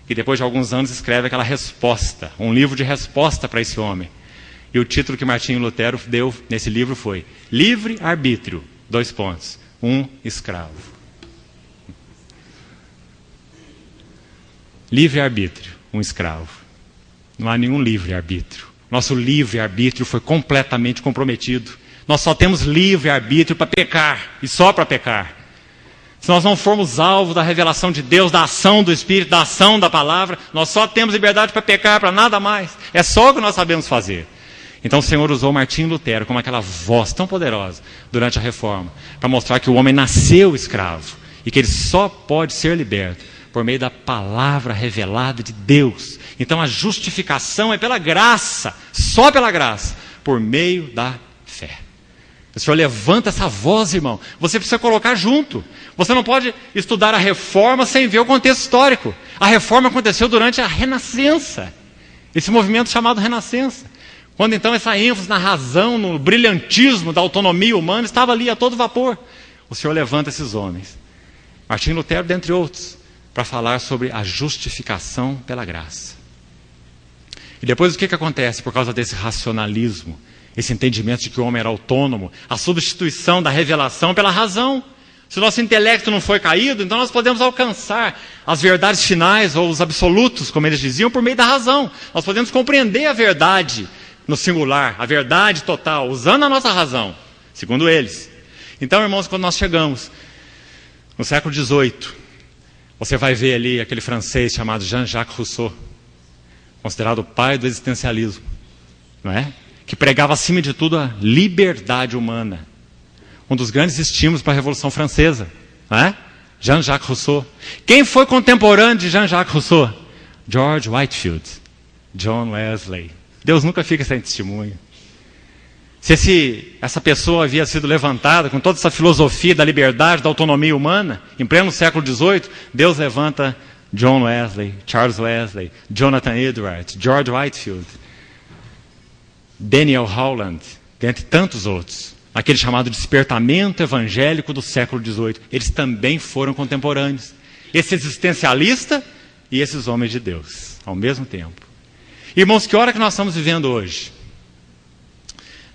A: que depois de alguns anos escreve aquela resposta, um livro de resposta para esse homem. E o título que Martinho Lutero deu nesse livro foi Livre-arbítrio, : um escravo. Livre-arbítrio, um escravo. Não há nenhum livre-arbítrio. Nosso livre-arbítrio foi completamente comprometido. Nós só temos livre-arbítrio para pecar, e só para pecar. Se nós não formos alvo da revelação de Deus, da ação do Espírito, da ação da palavra, nós só temos liberdade para pecar, para nada mais. É só o que nós sabemos fazer. Então o Senhor usou Martinho Lutero como aquela voz tão poderosa durante a Reforma, para mostrar que o homem nasceu escravo e que ele só pode ser liberto por meio da palavra revelada de Deus. Então a justificação é pela graça, só pela graça, por meio da fé. O Senhor levanta essa voz, irmão. Você precisa colocar junto. Você não pode estudar a Reforma sem ver o contexto histórico. A Reforma aconteceu durante a Renascença. Esse movimento chamado Renascença. Quando então essa ênfase na razão, no brilhantismo da autonomia humana estava ali a todo vapor. O Senhor levanta esses homens. Martinho Lutero, dentre outros, para falar sobre a justificação pela graça. E depois o que acontece por causa desse racionalismo? Esse entendimento de que o homem era autônomo, a substituição da revelação pela razão. Se o nosso intelecto não foi caído, então nós podemos alcançar as verdades finais, ou os absolutos, como eles diziam, por meio da razão. Nós podemos compreender a verdade no singular, a verdade total, usando a nossa razão, segundo eles. Então, irmãos, quando nós chegamos no século XVIII, você vai ver ali aquele francês chamado Jean-Jacques Rousseau, considerado o pai do existencialismo, não é? Que pregava acima de tudo a liberdade humana. Um dos grandes estímulos para a Revolução Francesa, não é? Jean-Jacques Rousseau. Quem foi contemporâneo de Jean-Jacques Rousseau? George Whitefield, John Wesley. Deus nunca fica sem testemunho. Se essa pessoa havia sido levantada com toda essa filosofia da liberdade, da autonomia humana, em pleno século XVIII, Deus levanta John Wesley, Charles Wesley, Jonathan Edwards, George Whitefield, Daniel Howland, dentre tantos outros, aquele chamado despertamento evangélico do século XVIII. Eles também foram contemporâneos. Esse existencialista e esses homens de Deus, ao mesmo tempo. Irmãos, que hora que nós estamos vivendo hoje?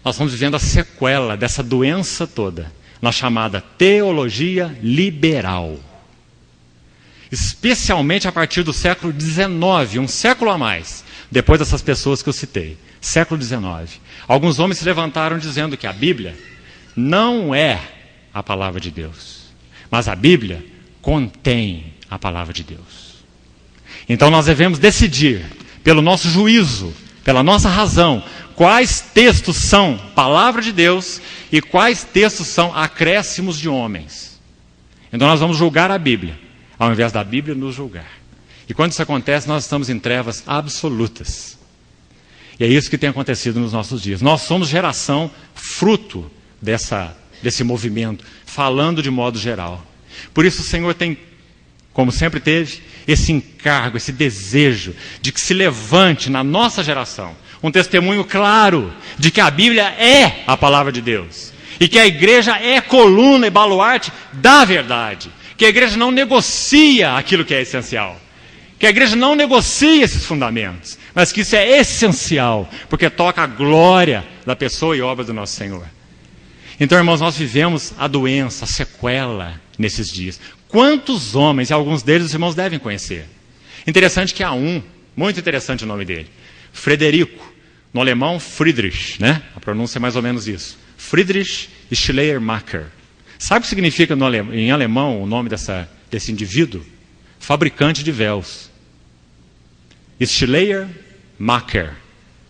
A: Nós estamos vivendo a sequela dessa doença toda, na chamada teologia liberal. Especialmente a partir do século XIX, um século a mais, depois dessas pessoas que eu citei. Século XIX. Alguns homens se levantaram dizendo que a Bíblia não é a palavra de Deus, mas a Bíblia contém a palavra de Deus. Então nós devemos decidir, pelo nosso juízo, pela nossa razão, quais textos são palavra de Deus e quais textos são acréscimos de homens. Então nós vamos julgar a Bíblia, ao invés da Bíblia nos julgar. E quando isso acontece, nós estamos em trevas absolutas. E é isso que tem acontecido nos nossos dias. Nós somos geração fruto desse movimento, falando de modo geral. Por isso o Senhor tem, como sempre teve, esse encargo, esse desejo de que se levante na nossa geração um testemunho claro de que a Bíblia é a palavra de Deus. E que a igreja é coluna e baluarte da verdade. Que a igreja não negocia aquilo que é essencial. Que a igreja não negocia esses fundamentos, mas que isso é essencial, porque toca a glória da pessoa e obra do nosso Senhor. Então, irmãos, nós vivemos a doença, a sequela nesses dias. Quantos homens, e alguns deles os irmãos devem conhecer. Interessante que há um, muito interessante o nome dele, Frederico, no alemão Friedrich, né? A pronúncia é mais ou menos isso. Friedrich Schleiermacher. Sabe o que significa em alemão o nome desse indivíduo? Fabricante de véus. Schleiermacher,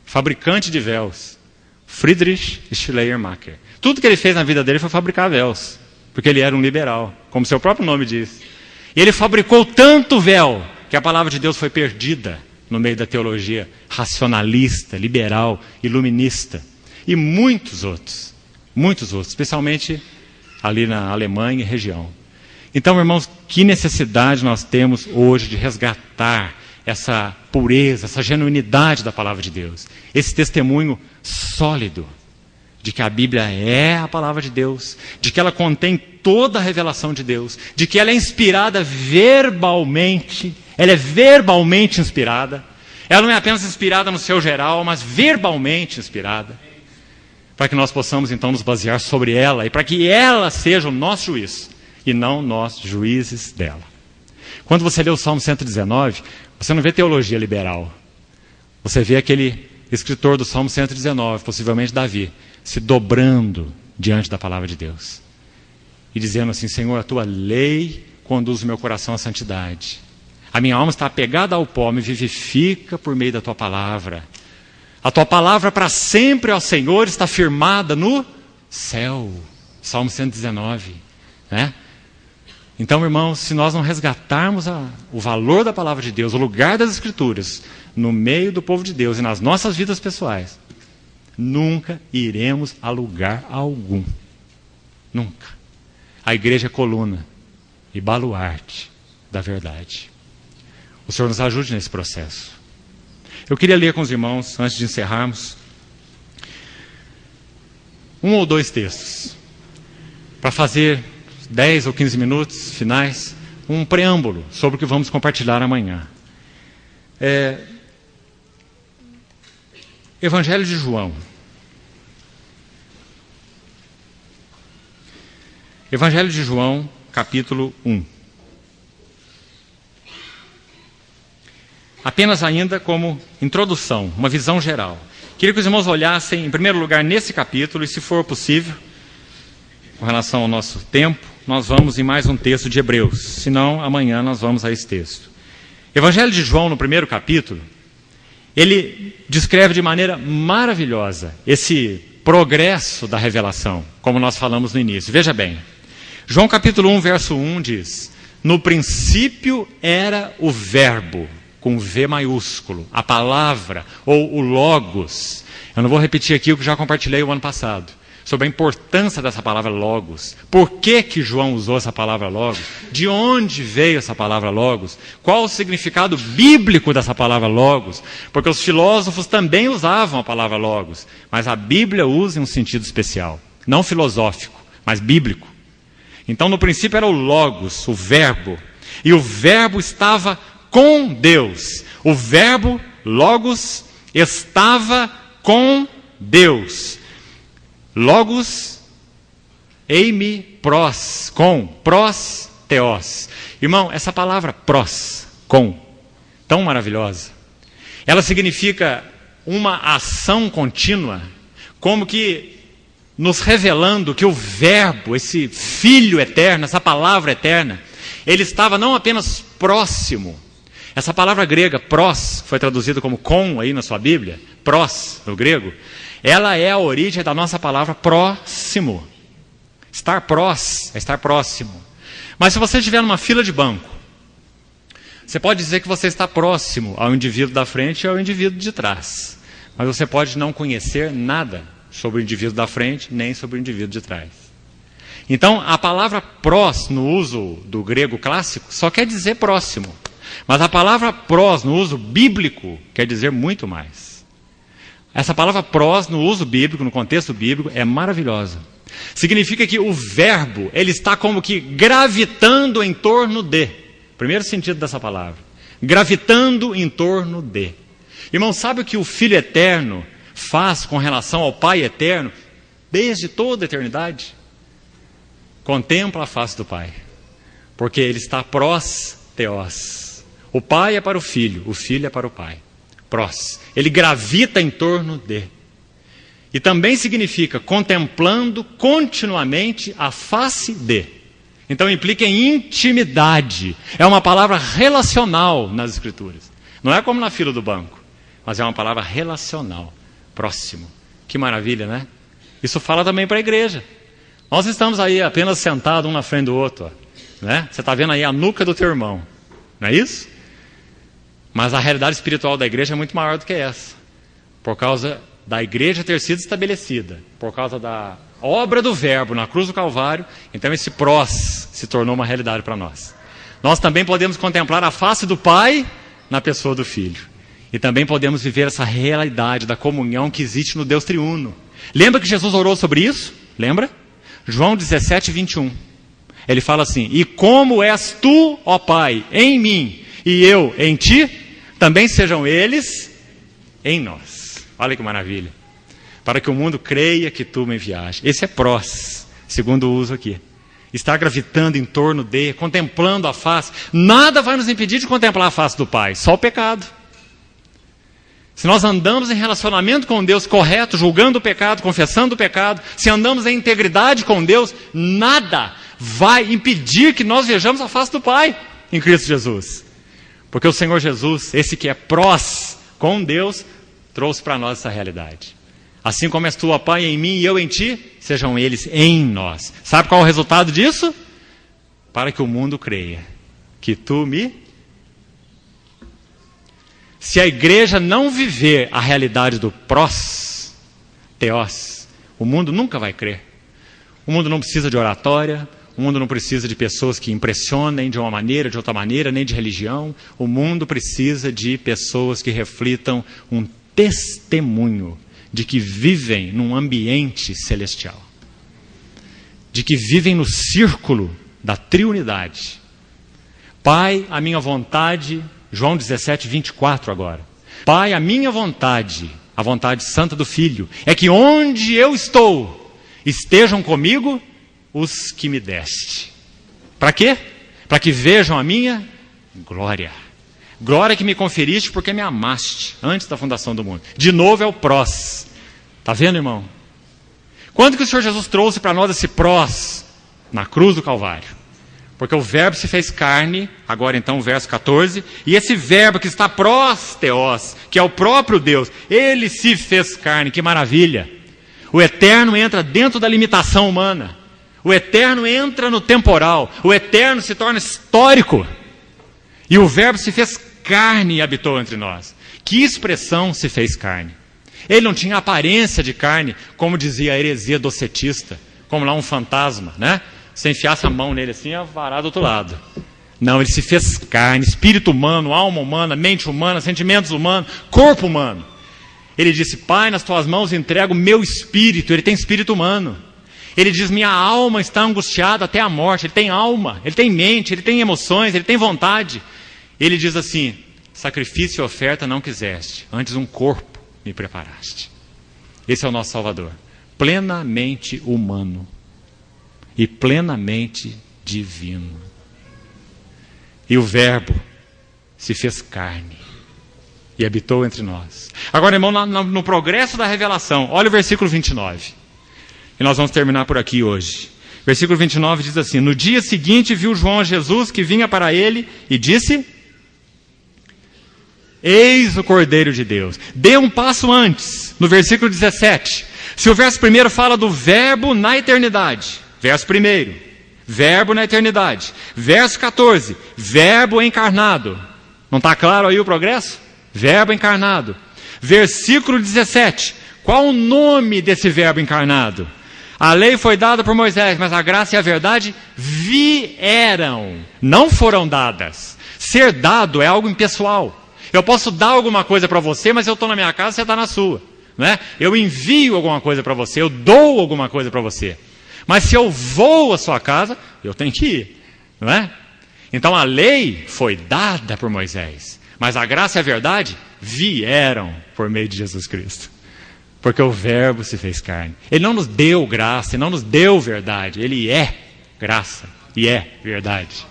A: fabricante de véus. Friedrich Schleiermacher. Tudo que ele fez na vida dele foi fabricar véus, porque ele era um liberal, como seu próprio nome diz. E ele fabricou tanto véu que a palavra de Deus foi perdida no meio da teologia racionalista, liberal, iluminista. E muitos outros, especialmente ali na Alemanha e região. Então, irmãos, que necessidade nós temos hoje de resgatar essa pureza, essa genuinidade da palavra de Deus. Esse testemunho sólido de que a Bíblia é a palavra de Deus, de que ela contém toda a revelação de Deus, de que ela é inspirada verbalmente, ela é verbalmente inspirada, Ela não é apenas inspirada no seu geral, mas verbalmente inspirada. Para que nós possamos então nos basear sobre ela e para que ela seja o nosso juiz e não nós juízes dela. Quando você lê o Salmo 119, você não vê teologia liberal. Você vê aquele escritor do Salmo 119, possivelmente Davi, se dobrando diante da palavra de Deus e dizendo assim: Senhor, a tua lei conduz o meu coração à santidade. A minha alma está apegada ao pó, me vivifica por meio da tua palavra. A tua palavra para sempre, ó Senhor, está firmada no céu. Salmo 119. Né? Então, irmãos, se nós não resgatarmos o valor da palavra de Deus, o lugar das Escrituras, no meio do povo de Deus e nas nossas vidas pessoais, nunca iremos a lugar algum. Nunca. A igreja é coluna e baluarte da verdade. O Senhor nos ajude nesse processo. Eu queria ler com os irmãos, antes de encerrarmos, 1 ou 2 textos, para fazer 10 ou 15 minutos finais, um preâmbulo sobre o que vamos compartilhar amanhã. Evangelho de João. Evangelho de João, capítulo 1. Apenas ainda como introdução, uma visão geral. Queria que os irmãos olhassem, em primeiro lugar, nesse capítulo, e se for possível, com relação ao nosso tempo, nós vamos em mais um texto de Hebreus. Se não, amanhã nós vamos a esse texto. Evangelho de João, no primeiro capítulo, ele descreve de maneira maravilhosa esse progresso da revelação, como nós falamos no início. Veja bem, João capítulo 1, verso 1 diz: no princípio era o verbo, com V maiúsculo, a palavra, ou o logos. Eu não vou repetir aqui o que já compartilhei o ano passado, sobre a importância dessa palavra logos. Por que João usou essa palavra logos? De onde veio essa palavra logos? Qual o significado bíblico dessa palavra logos? Porque os filósofos também usavam a palavra logos, mas a Bíblia usa em um sentido especial, não filosófico, mas bíblico. Então, no princípio era o logos, o verbo, e o verbo estava com Deus. O verbo, logos, estava com Deus. Logos, eimi, pros, com, pros, teos. Irmão, essa palavra pros, com, tão maravilhosa, ela significa uma ação contínua, como que nos revelando que o verbo, esse Filho eterno, essa palavra eterna, ele estava não apenas próximo. Essa palavra grega, pros, foi traduzida como com aí na sua Bíblia, pros no grego, ela é a origem da nossa palavra próximo. Estar prós é estar próximo. Mas se você estiver numa fila de banco, você pode dizer que você está próximo ao indivíduo da frente e ao indivíduo de trás. Mas você pode não conhecer nada sobre o indivíduo da frente, nem sobre o indivíduo de trás. Então, a palavra prós, no uso do grego clássico, só quer dizer próximo. Mas a palavra prós, no uso bíblico, quer dizer muito mais. Essa palavra prós, no uso bíblico, no contexto bíblico, é maravilhosa. Significa que o verbo, ele está como que gravitando em torno de. Primeiro sentido dessa palavra. Gravitando em torno de. Irmão, sabe o que o Filho Eterno faz com relação ao Pai Eterno desde toda a eternidade? Contempla a face do Pai. Porque ele está prós teós. O Pai é para o Filho é para o Pai. Prós. Ele gravita em torno de. E também significa contemplando continuamente a face de. Então implica em intimidade. É uma palavra relacional nas Escrituras. Não é como na fila do banco, mas é uma palavra relacional. Próximo. Que maravilha, né? Isso fala também para a igreja. Nós estamos aí apenas sentados um na frente do outro. Ó, né? Você está vendo aí a nuca do teu irmão. Não é isso? Mas a realidade espiritual da igreja é muito maior do que essa. Por causa da igreja ter sido estabelecida, por causa da obra do verbo na cruz do Calvário, então esse prós se tornou uma realidade para nós. Nós também podemos contemplar a face do Pai na pessoa do Filho. E também podemos viver essa realidade da comunhão que existe no Deus triuno. Lembra que Jesus orou sobre isso? Lembra? João 17, 21. Ele fala assim: e como és tu, ó Pai, em mim, e eu em ti, também sejam eles em nós. Olha que maravilha. Para que o mundo creia que tu me enviaste. Esse é prós, segundo o uso aqui. Estar gravitando em torno de, contemplando a face. Nada vai nos impedir de contemplar a face do Pai, só o pecado. Se nós andamos em relacionamento com Deus correto, julgando o pecado, confessando o pecado, se andamos em integridade com Deus, nada vai impedir que nós vejamos a face do Pai em Cristo Jesus. Porque o Senhor Jesus, esse que é prós com Deus, trouxe para nós essa realidade. Assim como és tu, ó Pai, em mim e eu em ti, sejam eles em nós. Sabe qual é o resultado disso? Para que o mundo creia que tu me... Se a igreja não viver a realidade do prós, teós, o mundo nunca vai crer. O mundo não precisa de oratória, o mundo não precisa de pessoas que impressionem de uma maneira, de outra maneira, nem de religião. O mundo precisa de pessoas que reflitam um testemunho de que vivem num ambiente celestial. De que vivem no círculo da triunidade. Pai, a minha vontade, João 17, 24 agora. Pai, a minha vontade, a vontade santa do Filho, é que onde eu estou, estejam comigo os que me deste. Para quê? Para que vejam a minha glória. Glória que me conferiste porque me amaste antes da fundação do mundo. De novo é o prós. Está vendo, irmão? Quando que o Senhor Jesus trouxe para nós esse prós? Na cruz do Calvário. Porque o verbo se fez carne, agora então o verso 14, e esse verbo que está prós teós, que é o próprio Deus, ele se fez carne, que maravilha. O eterno entra dentro da limitação humana. O eterno entra no temporal. O eterno se torna histórico. E o verbo se fez carne e habitou entre nós. Que expressão se fez carne? Ele não tinha aparência de carne, como dizia a heresia docetista, como lá um fantasma, né? Se enfiasse a mão nele assim, ia varar do outro lado. Não, ele se fez carne, espírito humano, alma humana, mente humana, sentimentos humanos, corpo humano. Ele disse, Pai, nas tuas mãos entrego o meu espírito. Ele tem espírito humano. Ele diz, minha alma está angustiada até a morte. Ele tem alma, ele tem mente, ele tem emoções, ele tem vontade. Ele diz assim, sacrifício e oferta não quiseste, antes um corpo me preparaste. Esse é o nosso Salvador, plenamente humano e plenamente divino. E o verbo se fez carne e habitou entre nós. Agora, irmão, no progresso da revelação, olha o versículo 29. E nós vamos terminar por aqui hoje. Versículo 29 diz assim, no dia seguinte viu João a Jesus que vinha para ele e disse, eis o Cordeiro de Deus. Dê um passo antes, no versículo 17. Se o verso primeiro fala do verbo na eternidade, verso primeiro, verbo na eternidade. Verso 14, verbo encarnado. Não está claro aí o progresso? Verbo encarnado. Versículo 17, qual o nome desse verbo encarnado? A lei foi dada por Moisés, mas a graça e a verdade vieram, não foram dadas. Ser dado é algo impessoal. Eu posso dar alguma coisa para você, mas eu estou na minha casa, você está na sua. Não é? Eu envio alguma coisa para você, eu dou alguma coisa para você. Mas se eu vou à sua casa, eu tenho que ir. Não é? Então a lei foi dada por Moisés, mas a graça e a verdade vieram por meio de Jesus Cristo. Porque o verbo se fez carne. Ele não nos deu graça, ele não nos deu verdade. Ele é graça e é verdade.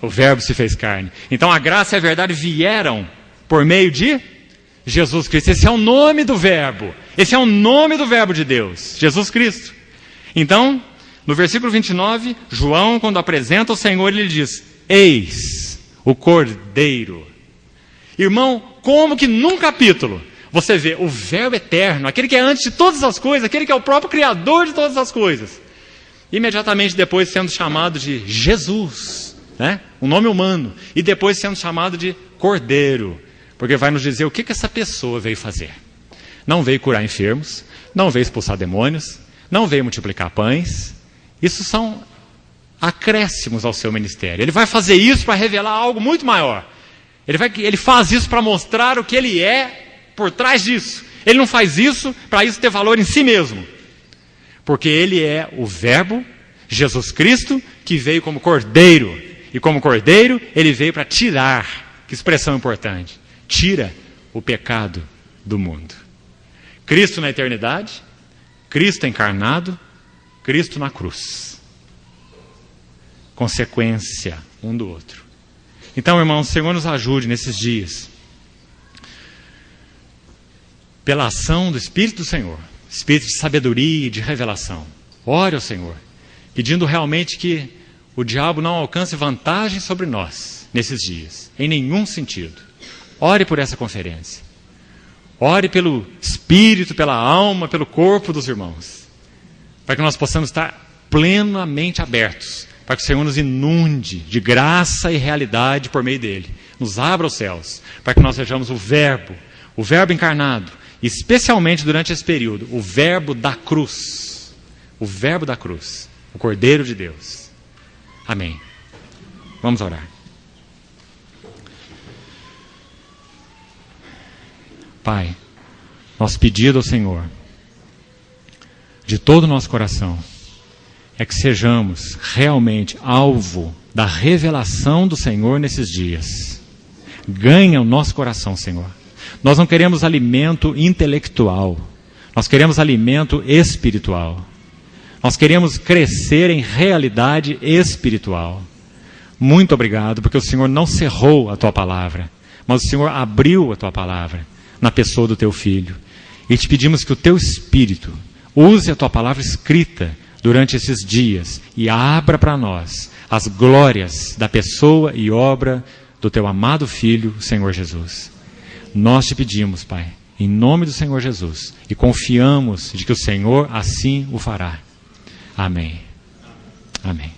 A: O verbo se fez carne. Então a graça e a verdade vieram por meio de Jesus Cristo. Esse é o nome do verbo. Esse é o nome do verbo de Deus. Jesus Cristo. Então, no versículo 29, João, quando apresenta o Senhor, ele diz, eis o Cordeiro. Irmão, como que num capítulo você vê o verbo eterno, aquele que é antes de todas as coisas, aquele que é o próprio Criador de todas as coisas, imediatamente depois sendo chamado de Jesus, né? Um nome humano, e depois sendo chamado de Cordeiro, porque vai nos dizer o que essa pessoa veio fazer. Não veio curar enfermos, não veio expulsar demônios, não veio multiplicar pães. Isso são acréscimos ao seu ministério. Ele vai fazer isso para revelar algo muito maior. Ele faz isso para mostrar o que ele é por trás disso. Ele não faz isso para isso ter valor em si mesmo. Porque ele é o verbo, Jesus Cristo, que veio como Cordeiro. E como Cordeiro, ele veio para tirar, que expressão importante, tira o pecado do mundo. Cristo na eternidade, Cristo encarnado, Cristo na cruz. Consequência um do outro. Então, irmãos, o Senhor nos ajude nesses dias, pela ação do Espírito do Senhor, Espírito de sabedoria e de revelação. Ore ao Senhor, pedindo realmente que o diabo não alcance vantagem sobre nós nesses dias, em nenhum sentido. Ore por essa conferência. Ore pelo espírito, pela alma, pelo corpo dos irmãos, para que nós possamos estar plenamente abertos, para que o Senhor nos inunde de graça e realidade por meio dele, nos abra os céus, para que nós sejamos o Verbo encarnado, e especialmente durante esse período, o Verbo da cruz, o Cordeiro de Deus. Amém. Vamos orar. Pai, nosso pedido ao Senhor, de todo o nosso coração, é que sejamos realmente alvo da revelação do Senhor nesses dias. Ganha o nosso coração, Senhor. Nós não queremos alimento intelectual, nós queremos alimento espiritual. Nós queremos crescer em realidade espiritual. Muito obrigado, porque o Senhor não cerrou a Tua palavra, mas o Senhor abriu a Tua palavra na pessoa do Teu Filho. E te pedimos que o Teu Espírito use a Tua palavra escrita durante esses dias e abra para nós as glórias da pessoa e obra do Teu amado Filho, o Senhor Jesus. Nós te pedimos, Pai, em nome do Senhor Jesus, e confiamos de que o Senhor assim o fará. Amém. Amém.